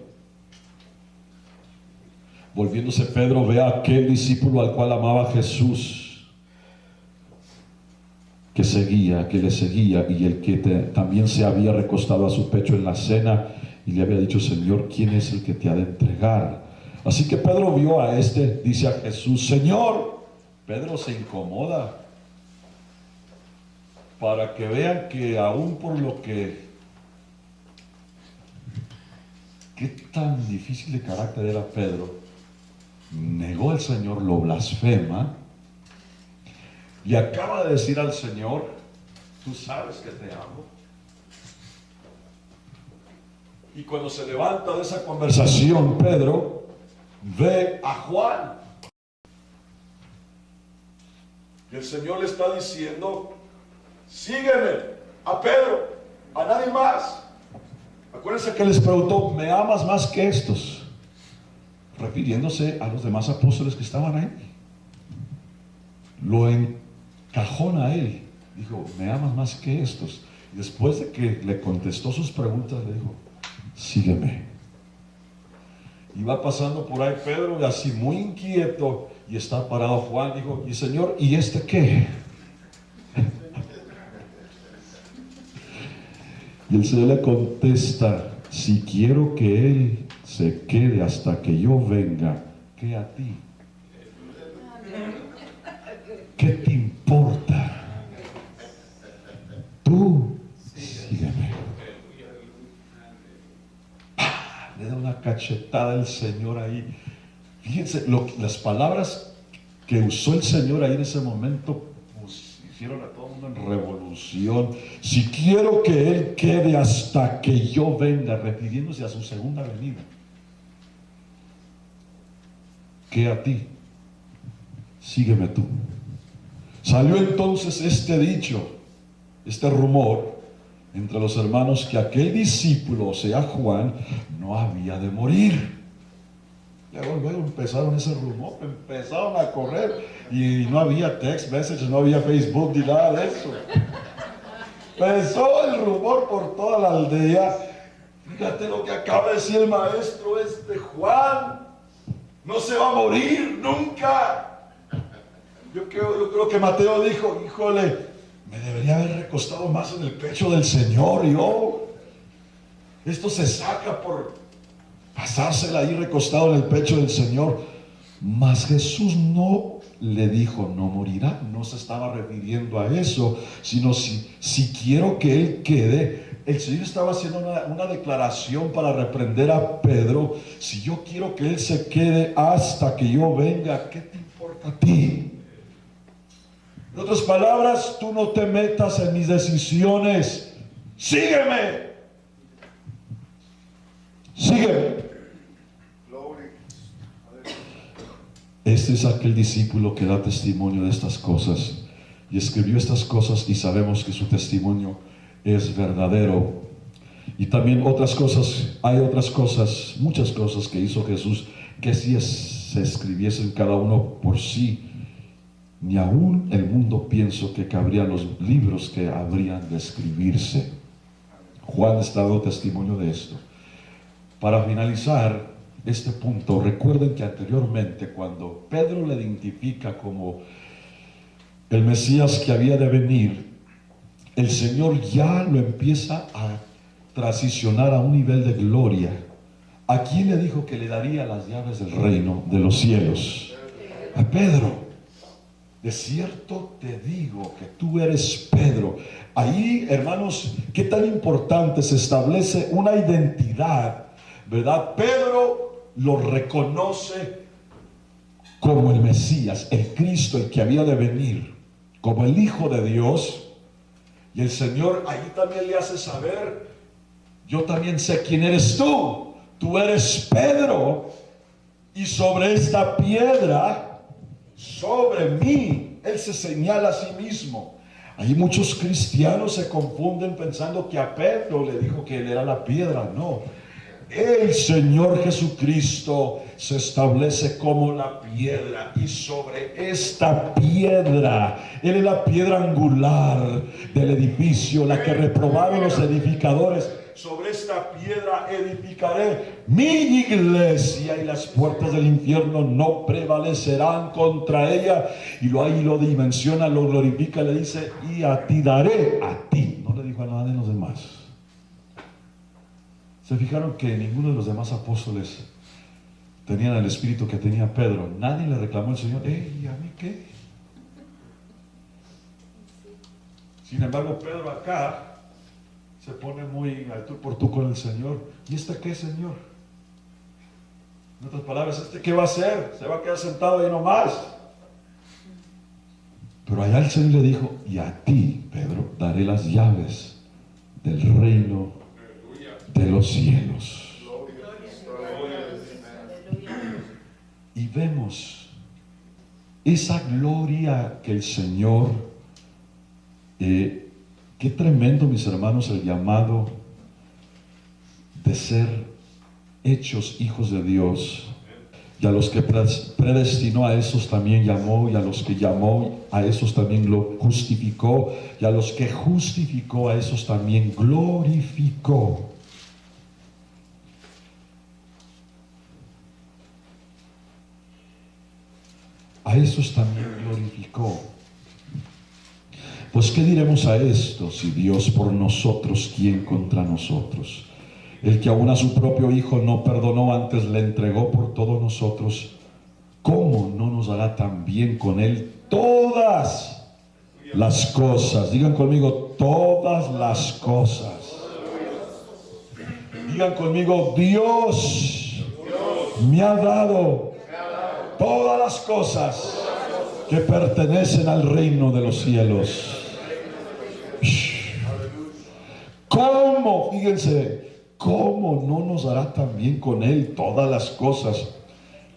Volviéndose Pedro, ve a aquel discípulo al cual amaba Jesús, que le seguía, y el que también se había recostado a su pecho en la cena, y le había dicho: Señor, ¿quién es el que te ha de entregar? Así que Pedro vio a este, dice a Jesús: Señor. Pedro se incomoda para que vean que aún por lo que qué tan difícil de carácter era Pedro, negó al Señor, lo blasfema. Le acaba de decir al Señor: tú sabes que te amo. Y cuando se levanta de esa conversación, Pedro ve a Juan. Y el Señor le está diciendo: sígueme, a Pedro, a nadie más. Acuérdense que les preguntó: ¿me amas más que estos? Refiriéndose a los demás apóstoles que estaban ahí. lo encajona a él. Dijo, ¿me amas más que estos? Y después de que le contestó sus preguntas, le dijo, sígueme. Y va pasando por ahí Pedro, y así muy inquieto, y está parado Juan. Dijo, y Señor, ¿y este qué? Y el Señor le contesta, si quiero que Él se quede hasta que yo venga, ¿qué a ti? ¿Qué te importa? Tú sígueme. Le da una cachetada el Señor ahí. Fíjense, las palabras que usó el Señor ahí en ese momento, pues hicieron a todo el mundo en revolución. Si quiero que Él quede hasta que yo venga, refiriéndose a su segunda venida. ¿Qué a ti? Sígueme tú. Salió entonces este dicho, este rumor entre los hermanos, que aquel discípulo, o sea Juan, no había de morir. Luego empezaron ese rumor, empezaron a correr, y no había text messages, no había Facebook ni nada de eso. Empezó el rumor por toda la aldea. Fíjate lo que acaba de decir el maestro Juan, no se va a morir nunca. Yo creo que Mateo dijo, híjole, me debería haber recostado más en el pecho del Señor. Esto se saca por pasársela ahí recostado en el pecho del Señor. Mas Jesús no le dijo, no morirá. No se estaba refiriendo a eso, sino si quiero que Él quede. El Señor estaba haciendo una declaración para reprender a Pedro. Si yo quiero que Él se quede hasta que yo venga, ¿qué te importa a ti? En otras palabras, tú no te metas en mis decisiones. Sígueme. Sígueme. Este es aquel discípulo que da testimonio de estas cosas y escribió estas cosas, y sabemos que su testimonio es verdadero. Y también otras cosas, hay otras cosas, muchas cosas que hizo Jesús, que si se escribiesen cada uno por sí, ni aún el mundo pienso que cabrían los libros que habrían de escribirse. Juan está dando testimonio de esto. Para finalizar este punto, recuerden que anteriormente, cuando Pedro le identifica como el Mesías que había de venir, el Señor ya lo empieza a transicionar a un nivel de gloria. ¿A quién le dijo que le daría las llaves del reino de los cielos? A Pedro. De cierto te digo que tú eres Pedro. Ahí, hermanos, qué tan importante se establece una identidad, ¿verdad? Pedro lo reconoce como el Mesías, el Cristo, el que había de venir, como el Hijo de Dios. Y el Señor ahí también le hace saber, yo también sé quién eres tú. Tú eres Pedro, y sobre esta piedra, sobre mí, Él se señala a sí mismo. Ahí muchos cristianos se confunden pensando que a Pedro le dijo que él era la piedra. No, el Señor Jesucristo se establece como la piedra, y sobre esta piedra, Él es la piedra angular del edificio, la que reprobaron los edificadores. Sobre esta piedra edificaré mi iglesia, y las puertas del infierno no prevalecerán contra ella. Y ahí lo dimensiona, lo glorifica, le dice, y a ti daré, a ti. No le dijo a nada de los demás. Se fijaron que ninguno de los demás apóstoles tenían el espíritu que tenía Pedro. Nadie le reclamó al Señor, ¿y a mí qué? Sin embargo, Pedro acá se pone muy al tú por tú con el Señor. ¿Y este qué, Señor? En otras palabras, ¿este qué va a hacer? Se va a quedar sentado ahí nomás. Pero allá el Señor le dijo, y a ti, Pedro, daré las llaves del reino de los cielos. Y vemos esa gloria que el Señor, qué tremendo, mis hermanos, el llamado de ser hechos hijos de Dios. Y a los que predestinó, a esos también llamó, y a los que llamó, a esos también lo justificó, y a los que justificó, a esos también glorificó. A esos también glorificó. Pues ¿qué diremos a esto? Si Dios por nosotros, ¿quién contra nosotros? El que aún a su propio Hijo no perdonó, antes le entregó por todos nosotros, ¿cómo no nos hará también con Él todas las cosas? Digan conmigo, todas las cosas. Digan conmigo, Dios me ha dado todas las cosas que pertenecen al reino de los cielos. ¿Cómo? Fíjense, ¿cómo no nos hará también con Él todas las cosas?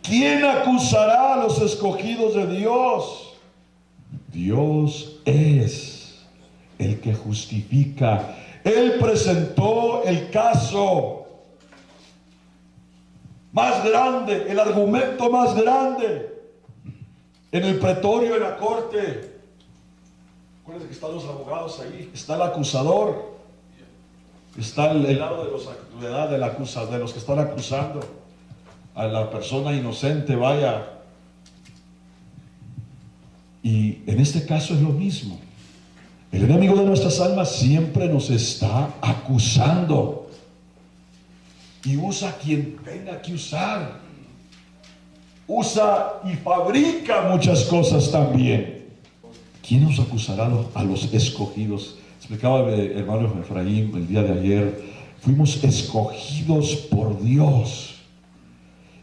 ¿Quién acusará a los escogidos de Dios? Dios es el que justifica. Él presentó el caso más grande, el argumento más grande en el pretorio, en la corte. Acuérdense que están los abogados ahí, está el acusador, está el lado de los que están acusando a la persona inocente, vaya. Y en este caso es lo mismo. El enemigo de nuestras almas siempre nos está acusando y usa quien tenga que usar. Usa y fabrica muchas cosas también. ¿Quién nos acusará a los escogidos? Explicaba el hermano Efraín el día de ayer. Fuimos escogidos por Dios.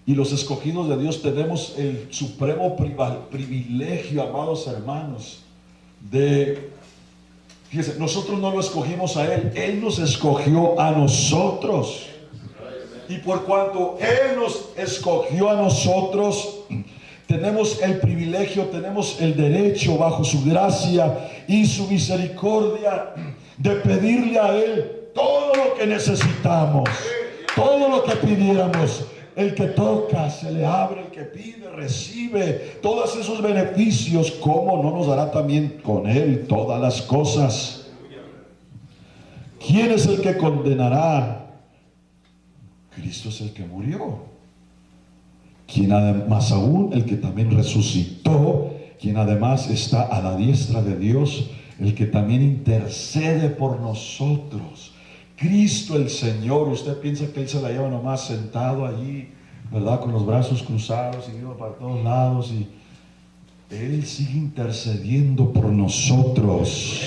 Y los escogidos de Dios tenemos el supremo privilegio, amados hermanos, fíjense, nosotros no lo escogimos a Él, Él nos escogió a nosotros. Y por cuanto Él nos escogió a nosotros, tenemos el privilegio, tenemos el derecho, bajo su gracia y su misericordia, de pedirle a Él todo lo que necesitamos, todo lo que pidiéramos. El que toca, se le abre; el que pide, recibe. Todos esos beneficios, ¿cómo no nos dará también con Él todas las cosas? ¿Quién es el que condenará? Cristo es el que murió. Quien además aún, el que también resucitó, quien además está a la diestra de Dios, el que también intercede por nosotros. Cristo el Señor. Usted piensa que Él se la lleva nomás sentado allí, ¿verdad? Con los brazos cruzados y iba para todos lados, y Él sigue intercediendo por nosotros.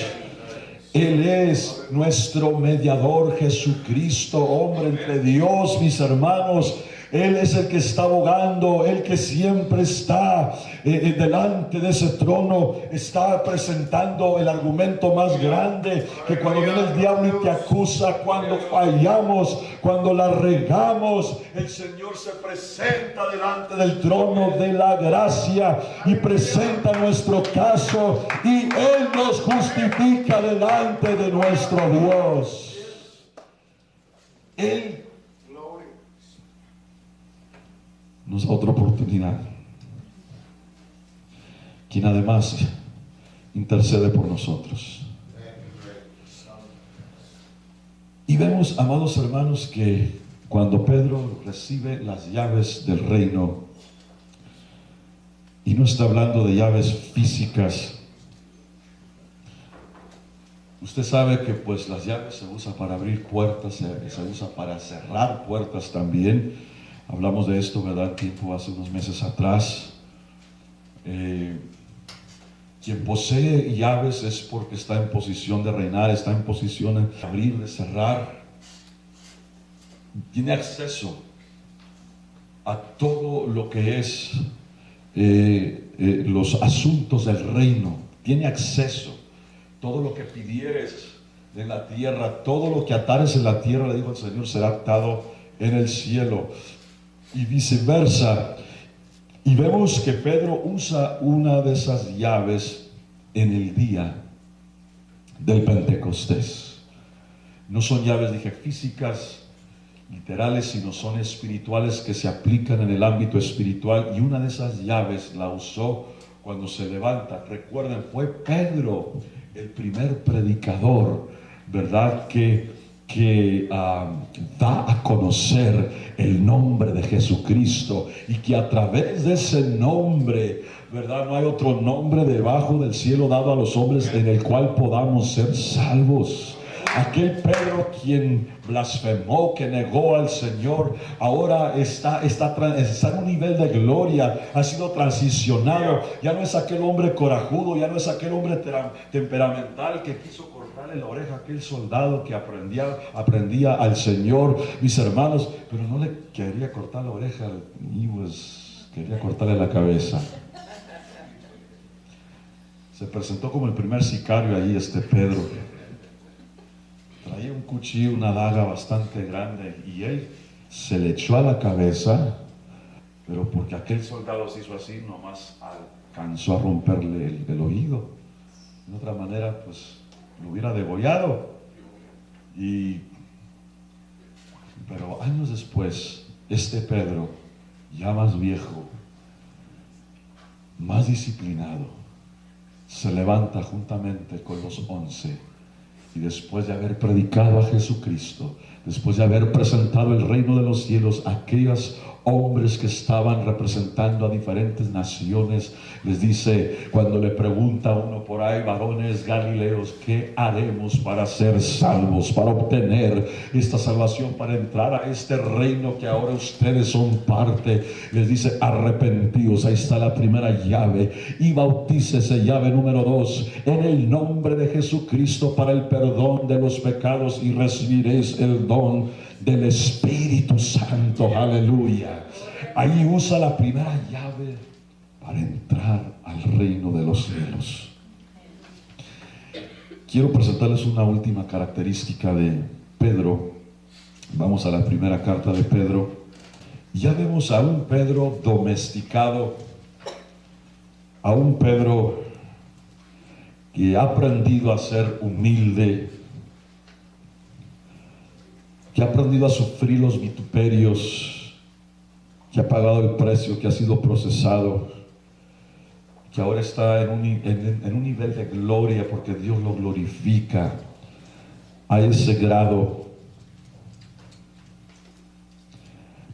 Él es nuestro mediador, Jesucristo, hombre entre Dios, mis hermanos. Él es el que está abogando, el que siempre está delante de ese trono, está presentando el argumento más grande, que cuando viene el diablo y te acusa, cuando fallamos, cuando la regamos, el Señor se presenta delante del trono de la gracia y presenta nuestro caso, y Él nos justifica delante de nuestro Dios. Él nos da otra oportunidad, quien además intercede por nosotros. Y vemos, amados hermanos, que cuando Pedro recibe las llaves del reino, y no está hablando de llaves físicas. Usted sabe que pues las llaves se usan para abrir puertas, se usa para cerrar puertas también. Hablamos de esto, ¿verdad? Tiempo hace unos meses atrás. Quien posee llaves es porque está en posición de reinar, está en posición de abrir, de cerrar. Tiene acceso a todo lo que es los asuntos del reino. Tiene acceso. Todo lo que pidieres en la tierra, todo lo que atares en la tierra, le dijo el Señor, será atado en el cielo. Y viceversa. Y vemos que Pedro usa una de esas llaves en el día del Pentecostés. No son llaves, dije, físicas. literales, sino son espirituales que se aplican en el ámbito espiritual, y una de esas llaves la usó cuando se levanta. Recuerden, fue Pedro el primer predicador, ¿verdad?, que da a conocer el nombre de Jesucristo, y que a través de ese nombre, ¿verdad?, no hay otro nombre debajo del cielo dado a los hombres en el cual podamos ser salvos. Aquel Pedro quien blasfemó, que negó al Señor, ahora está en un nivel de gloria, ha sido transicionado. Ya no es aquel hombre corajudo, ya no es aquel hombre temperamental que quiso cortarle la oreja a aquel soldado que aprendía al Señor, mis hermanos, pero no le quería cortar la oreja, quería cortarle la cabeza. Se presentó como el primer sicario ahí, Pedro. Traía un cuchillo, una daga bastante grande, y él se le echó a la cabeza, pero porque aquel soldado se hizo así, nomás alcanzó a romperle el oído. De otra manera, pues lo hubiera degollado. Pero años después, Pedro, ya más viejo, más disciplinado, se levanta juntamente con los 11. Y después de haber predicado a Jesucristo, después de haber presentado el reino de los cielos a aquellos hombres que estaban representando a diferentes naciones, les dice, cuando le pregunta a uno por ahí, varones galileos, ¿qué haremos para ser salvos, para obtener esta salvación, para entrar a este reino que ahora ustedes son parte? Les dice, arrepentidos. Ahí está la primera llave, y bautícese, llave número 2, en el nombre de Jesucristo para el perdón de los pecados, y recibiréis el don del Espíritu Santo. Aleluya. Ahí usa la primera llave para entrar al reino de los cielos. Quiero presentarles una última característica de Pedro. Vamos a la primera carta de Pedro. Ya vemos a un Pedro domesticado, a un Pedro que ha aprendido a ser humilde, que ha aprendido a sufrir los vituperios, que ha pagado el precio, que ha sido procesado, que ahora está en un nivel de gloria porque Dios lo glorifica a ese grado.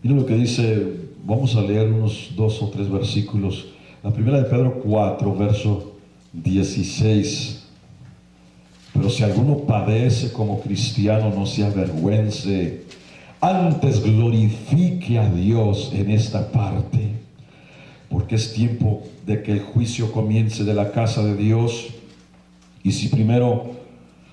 Miren lo que dice, vamos a leer unos 2 o 3 versículos. La primera de Pedro 4, verso 16. Pero si alguno padece como cristiano, no se avergüence, antes glorifique a Dios en esta parte, porque es tiempo de que el juicio comience de la casa de Dios. Y si primero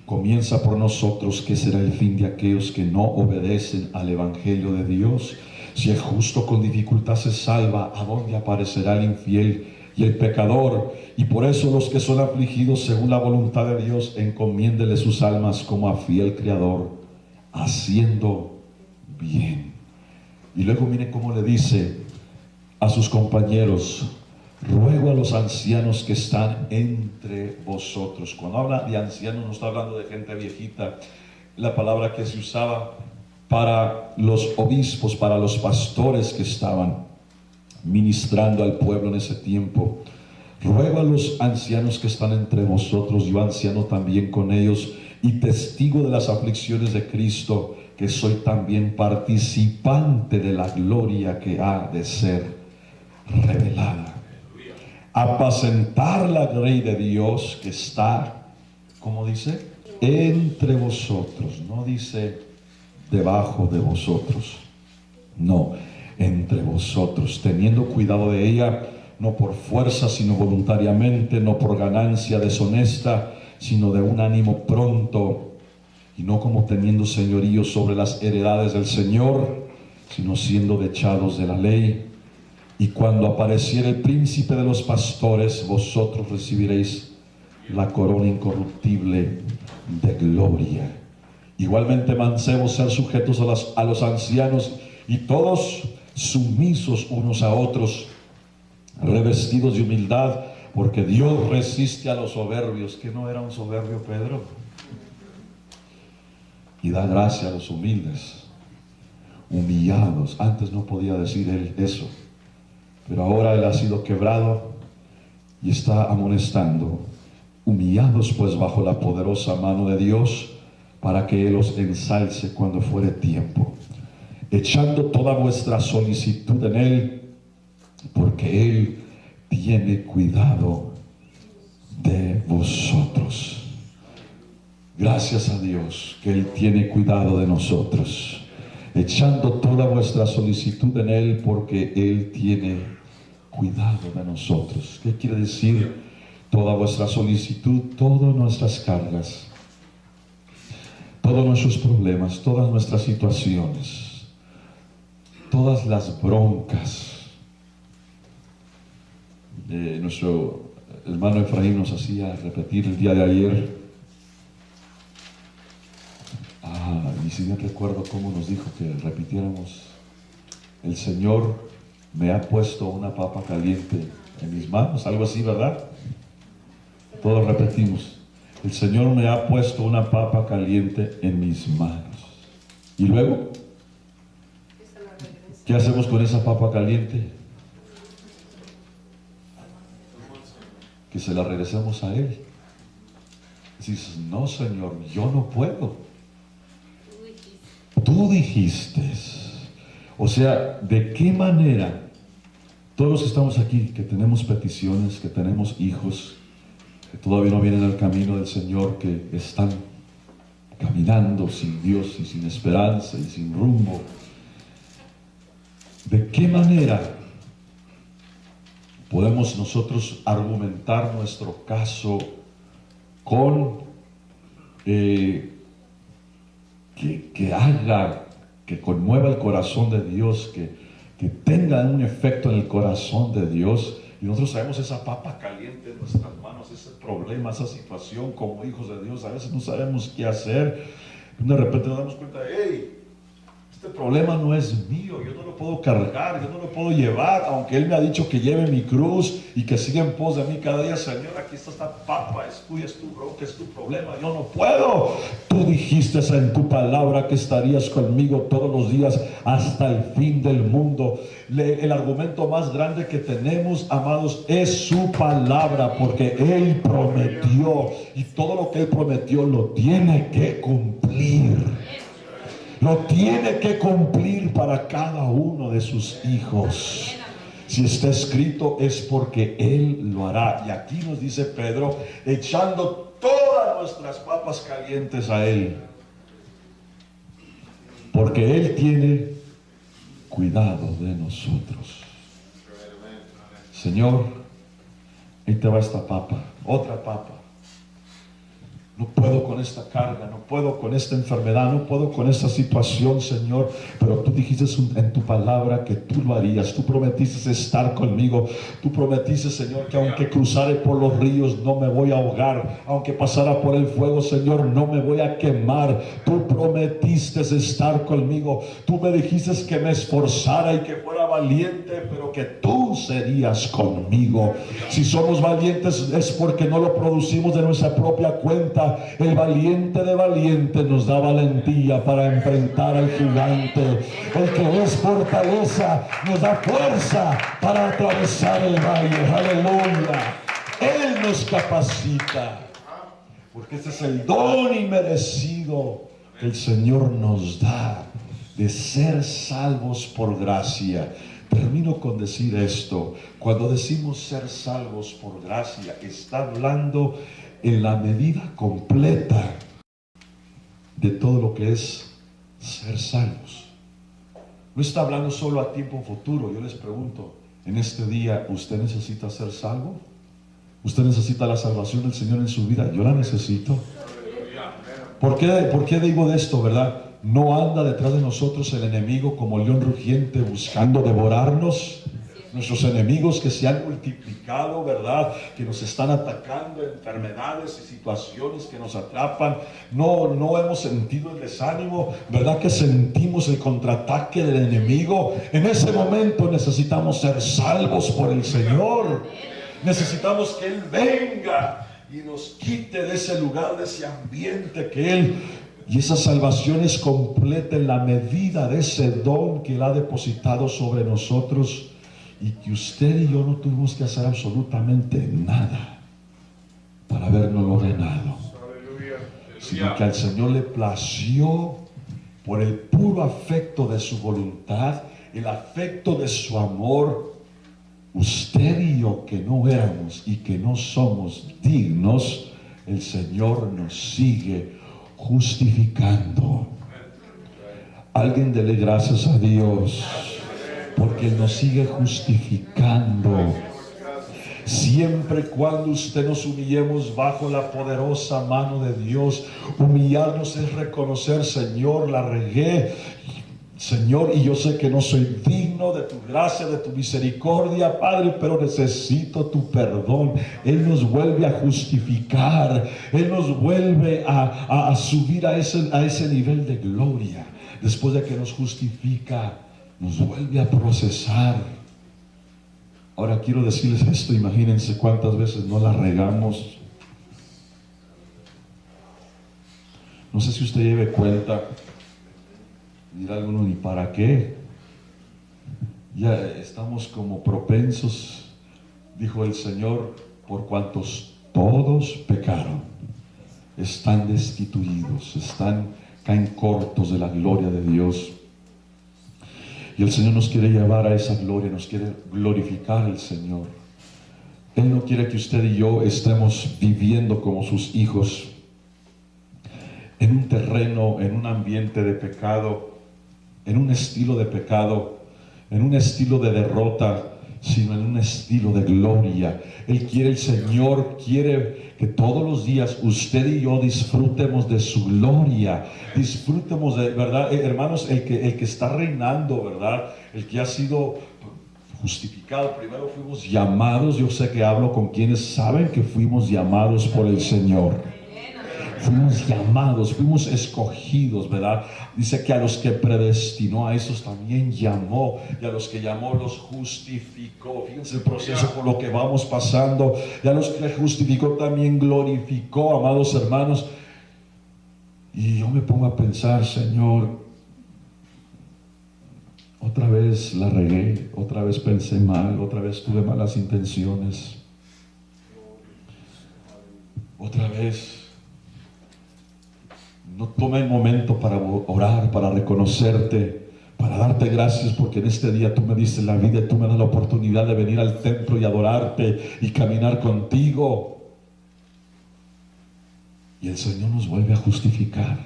comienza por nosotros, ¿qué será el fin de aquellos que no obedecen al evangelio de Dios? Si el justo con dificultad se salva, ¿a dónde aparecerá el infiel y el pecador? Y por eso los que son afligidos según la voluntad de Dios, encomiéndele sus almas como a fiel Criador, haciendo bien. Y luego miren cómo le dice a sus compañeros, ruego a los ancianos que están entre vosotros. Cuando habla de ancianos no está hablando de gente viejita. La palabra que se usaba para los obispos, para los pastores que estaban ministrando al pueblo en ese tiempo. Ruego a los ancianos que están entre vosotros, yo anciano también con ellos, y testigo de las aflicciones de Cristo, que soy también participante de la gloria que ha de ser revelada. Apacentar la grey de Dios que está, ¿cómo dice? Entre vosotros. No dice debajo de vosotros, no, entre vosotros, teniendo cuidado de ella, no por fuerza, sino voluntariamente, no por ganancia deshonesta, sino de un ánimo pronto, y no como teniendo señorío sobre las heredades del Señor, sino siendo dechados de la ley. Y cuando apareciere el príncipe de los pastores, vosotros recibiréis la corona incorruptible de gloria. Igualmente, mancebos, ser sujetos a los ancianos, y todos sumisos unos a otros, revestidos de humildad, porque Dios resiste a los soberbios. ¿Que no era un soberbio Pedro? Y da gracia a los humildes. humillados. Antes no podía decir él eso, pero ahora él ha sido quebrado y está amonestando. Humillados pues bajo la poderosa mano de Dios, para que Él os ensalce cuando fuere tiempo, echando toda vuestra solicitud en Él, porque Él tiene cuidado de vosotros. Gracias a Dios que Él tiene cuidado de nosotros, echando toda vuestra solicitud en Él, porque Él tiene cuidado de nosotros. ¿Qué quiere decir? Toda vuestra solicitud, todas nuestras cargas, todos nuestros problemas, todas nuestras situaciones, todas las broncas. Nuestro hermano Efraín nos hacía repetir el día de ayer. Y si bien recuerdo cómo nos dijo que repitiéramos: el Señor me ha puesto una papa caliente en mis manos, algo así, ¿verdad? Todos repetimos: el Señor me ha puesto una papa caliente en mis manos. Y luego, ¿qué hacemos con esa papa caliente? Que se la regresemos a Él. Dices: no, Señor, yo no puedo. Tú dijiste. O sea, ¿de qué manera todos los que estamos aquí, que tenemos peticiones, que tenemos hijos, que todavía no vienen al camino del Señor, que están caminando sin Dios y sin esperanza y sin rumbo, ¿de qué manera podemos nosotros argumentar nuestro caso con que haga, que conmueva el corazón de Dios, que tenga un efecto en el corazón de Dios? Y nosotros sabemos esa papa caliente en nuestras manos, ese problema, esa situación como hijos de Dios. A veces no sabemos qué hacer. De repente nos damos cuenta: hey, este problema no es mío, yo no lo puedo cargar, yo no lo puedo llevar, aunque Él me ha dicho que lleve mi cruz y que siga en pos de mí cada día. Señor, aquí está esta papa, es tuya, es tu bronca, es tu problema, yo no puedo. Tú dijiste en tu palabra que estarías conmigo todos los días hasta el fin del mundo. El argumento más grande que tenemos, amados, es su palabra, porque Él prometió, y todo lo que Él prometió lo tiene que cumplir. Lo tiene que cumplir para cada uno de sus hijos. Si está escrito, es porque Él lo hará. Y aquí nos dice Pedro, echando todas nuestras papas calientes a Él, porque Él tiene cuidado de nosotros. Señor, ahí te va esta papa, otra papa. No puedo con esta carga, no puedo con esta enfermedad, no puedo con esta situación, Señor. Pero tú dijiste en tu palabra que tú lo harías. Tú prometiste estar conmigo. Tú prometiste, Señor, que aunque cruzare por los ríos no me voy a ahogar. Aunque pasara por el fuego, Señor, no me voy a quemar. Tú prometiste estar conmigo. Tú me dijiste que me esforzara y que fuera valiente, pero que tú serías conmigo. Si somos valientes es porque no lo producimos de nuestra propia cuenta. El valiente de valiente nos da valentía para enfrentar al gigante. El que es fortaleza nos da fuerza para atravesar el valle. Aleluya. Él nos capacita, porque este es el don inmerecido que el Señor nos da, de ser salvos por gracia. Termino con decir esto: cuando decimos ser salvos por gracia, está hablando en la medida completa de todo lo que es ser salvos. No está hablando solo a tiempo futuro. Yo les pregunto, en este día, ¿usted necesita ser salvo? ¿Usted necesita la salvación del Señor en su vida? Yo la necesito. ¿Por qué digo de esto, verdad? ¿No anda detrás de nosotros el enemigo como león rugiente buscando devorarnos? Nuestros enemigos que se han multiplicado, ¿verdad? Que nos están atacando, enfermedades y situaciones que nos atrapan. No hemos sentido el desánimo, ¿verdad? Que sentimos el contraataque del enemigo. En ese momento necesitamos ser salvos por el Señor. Necesitamos que Él venga y nos quite de ese lugar, de ese ambiente que Él Y esa salvación es completa en la medida de ese don que Él ha depositado sobre nosotros, y que usted y yo no tuvimos que hacer absolutamente nada para habernos ganado, sino que al Señor le plació, por el puro afecto de su voluntad, el afecto de su amor, usted y yo, que no éramos y que no somos dignos, el Señor nos sigue justificando. Alguien dele gracias a Dios, porque Él nos sigue justificando. Siempre y cuando usted nos humillemos bajo la poderosa mano de Dios. Humillarnos es reconocer: Señor, la regué, Señor, y yo sé que no soy digno de tu gracia, de tu misericordia, Padre, pero necesito tu perdón. Él nos vuelve a justificar. Él nos vuelve a subir a ese nivel de gloria. Después de que nos justifica, nos vuelve a procesar. Ahora quiero decirles esto: imagínense cuántas veces no la regamos. No sé si usted lleve cuenta. Dirá alguno: ¿y para qué? Ya estamos como propensos, dijo el Señor, por cuantos todos pecaron, están destituidos, caen cortos de la gloria de Dios. Y el Señor nos quiere llevar a esa gloria, nos quiere glorificar el Señor. Él no quiere que usted y yo estemos viviendo como sus hijos en un terreno, en un ambiente de pecado, en un estilo de pecado, en un estilo de derrota, sino en un estilo de gloria. El Señor quiere que todos los días usted y yo disfrutemos de su gloria, disfrutemos de, ¿verdad? Hermanos, el que está reinando, ¿verdad? El que ha sido justificado. Primero fuimos llamados. Yo sé que hablo con quienes saben que fuimos llamados por el Señor. Fuimos llamados, fuimos escogidos, ¿verdad? Dice que a los que predestinó, a esos también llamó, y a los que llamó los justificó. Fíjense el proceso por lo que vamos pasando. Y a los que justificó también glorificó, amados hermanos. Y yo me pongo a pensar: Señor, otra vez la regué, otra vez pensé mal, otra vez tuve malas intenciones, otra vez no tomé el momento para orar, para reconocerte, para darte gracias, porque en este día tú me diste la vida y tú me das la oportunidad de venir al templo y adorarte y caminar contigo. Y el Señor nos vuelve a justificar,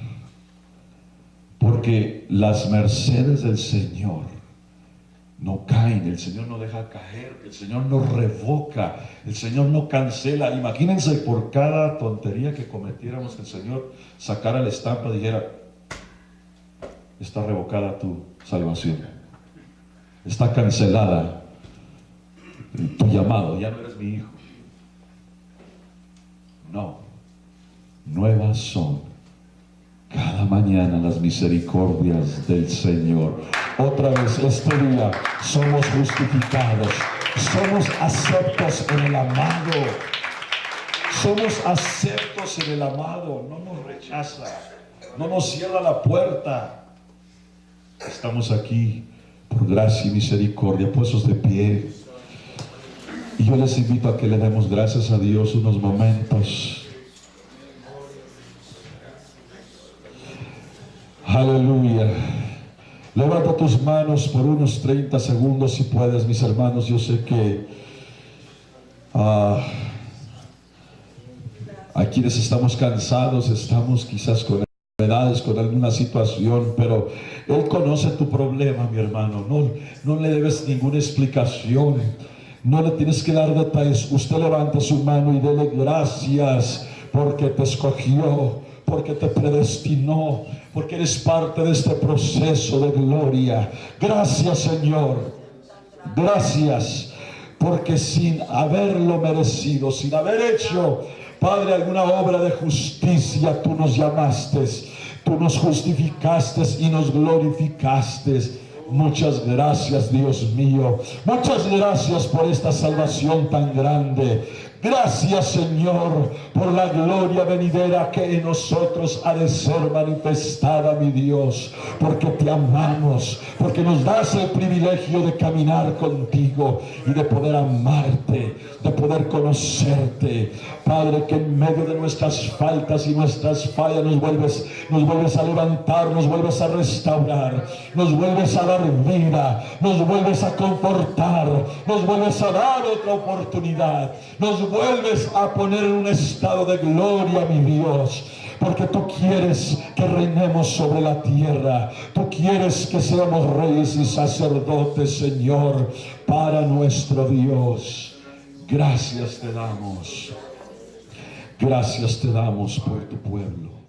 porque las mercedes del Señor no caen, el Señor no deja caer, el Señor no revoca, el Señor no cancela. Imagínense, por cada tontería que cometiéramos, el Señor sacara la estampa y dijera: está revocada tu salvación, está cancelada tu llamado, ya no eres mi hijo. No, nuevas son cada mañana las misericordias del Señor. Otra vez este día somos justificados, somos aceptos en el amado, somos aceptos en el amado. No nos rechaza, no nos cierra la puerta. Estamos aquí por gracia y misericordia, puestos de pie. Y yo les invito a que le demos gracias a Dios unos momentos. Aleluya. Levanta tus manos por unos 30 segundos si puedes, mis hermanos. Yo sé que hay quienes estamos cansados, estamos quizás con enfermedades, con alguna situación, pero Él conoce tu problema, mi hermano. No le debes ninguna explicación, no le tienes que dar detalles. Usted levanta su mano y dele gracias, porque te escogió, porque te predestinó, porque eres parte de este proceso de gloria. Gracias, Señor. Gracias, porque sin haberlo merecido, sin haber hecho, Padre, alguna obra de justicia, tú nos llamaste, tú nos justificaste y nos glorificaste. Muchas gracias, Dios mío. Muchas gracias por esta salvación tan grande. Gracias, Señor, por la gloria venidera que en nosotros ha de ser manifestada, mi Dios, porque te amamos, porque nos das el privilegio de caminar contigo y de poder amarte, de poder conocerte. Padre, que en medio de nuestras faltas y nuestras fallas nos vuelves a levantar, nos vuelves a restaurar, nos vuelves a dar vida, nos vuelves a confortar, nos vuelves a dar otra oportunidad, nos vuelves a poner en un estado de gloria, mi Dios, porque tú quieres que reinemos sobre la tierra, tú quieres que seamos reyes y sacerdotes, Señor, para nuestro Dios. Gracias te damos por tu pueblo.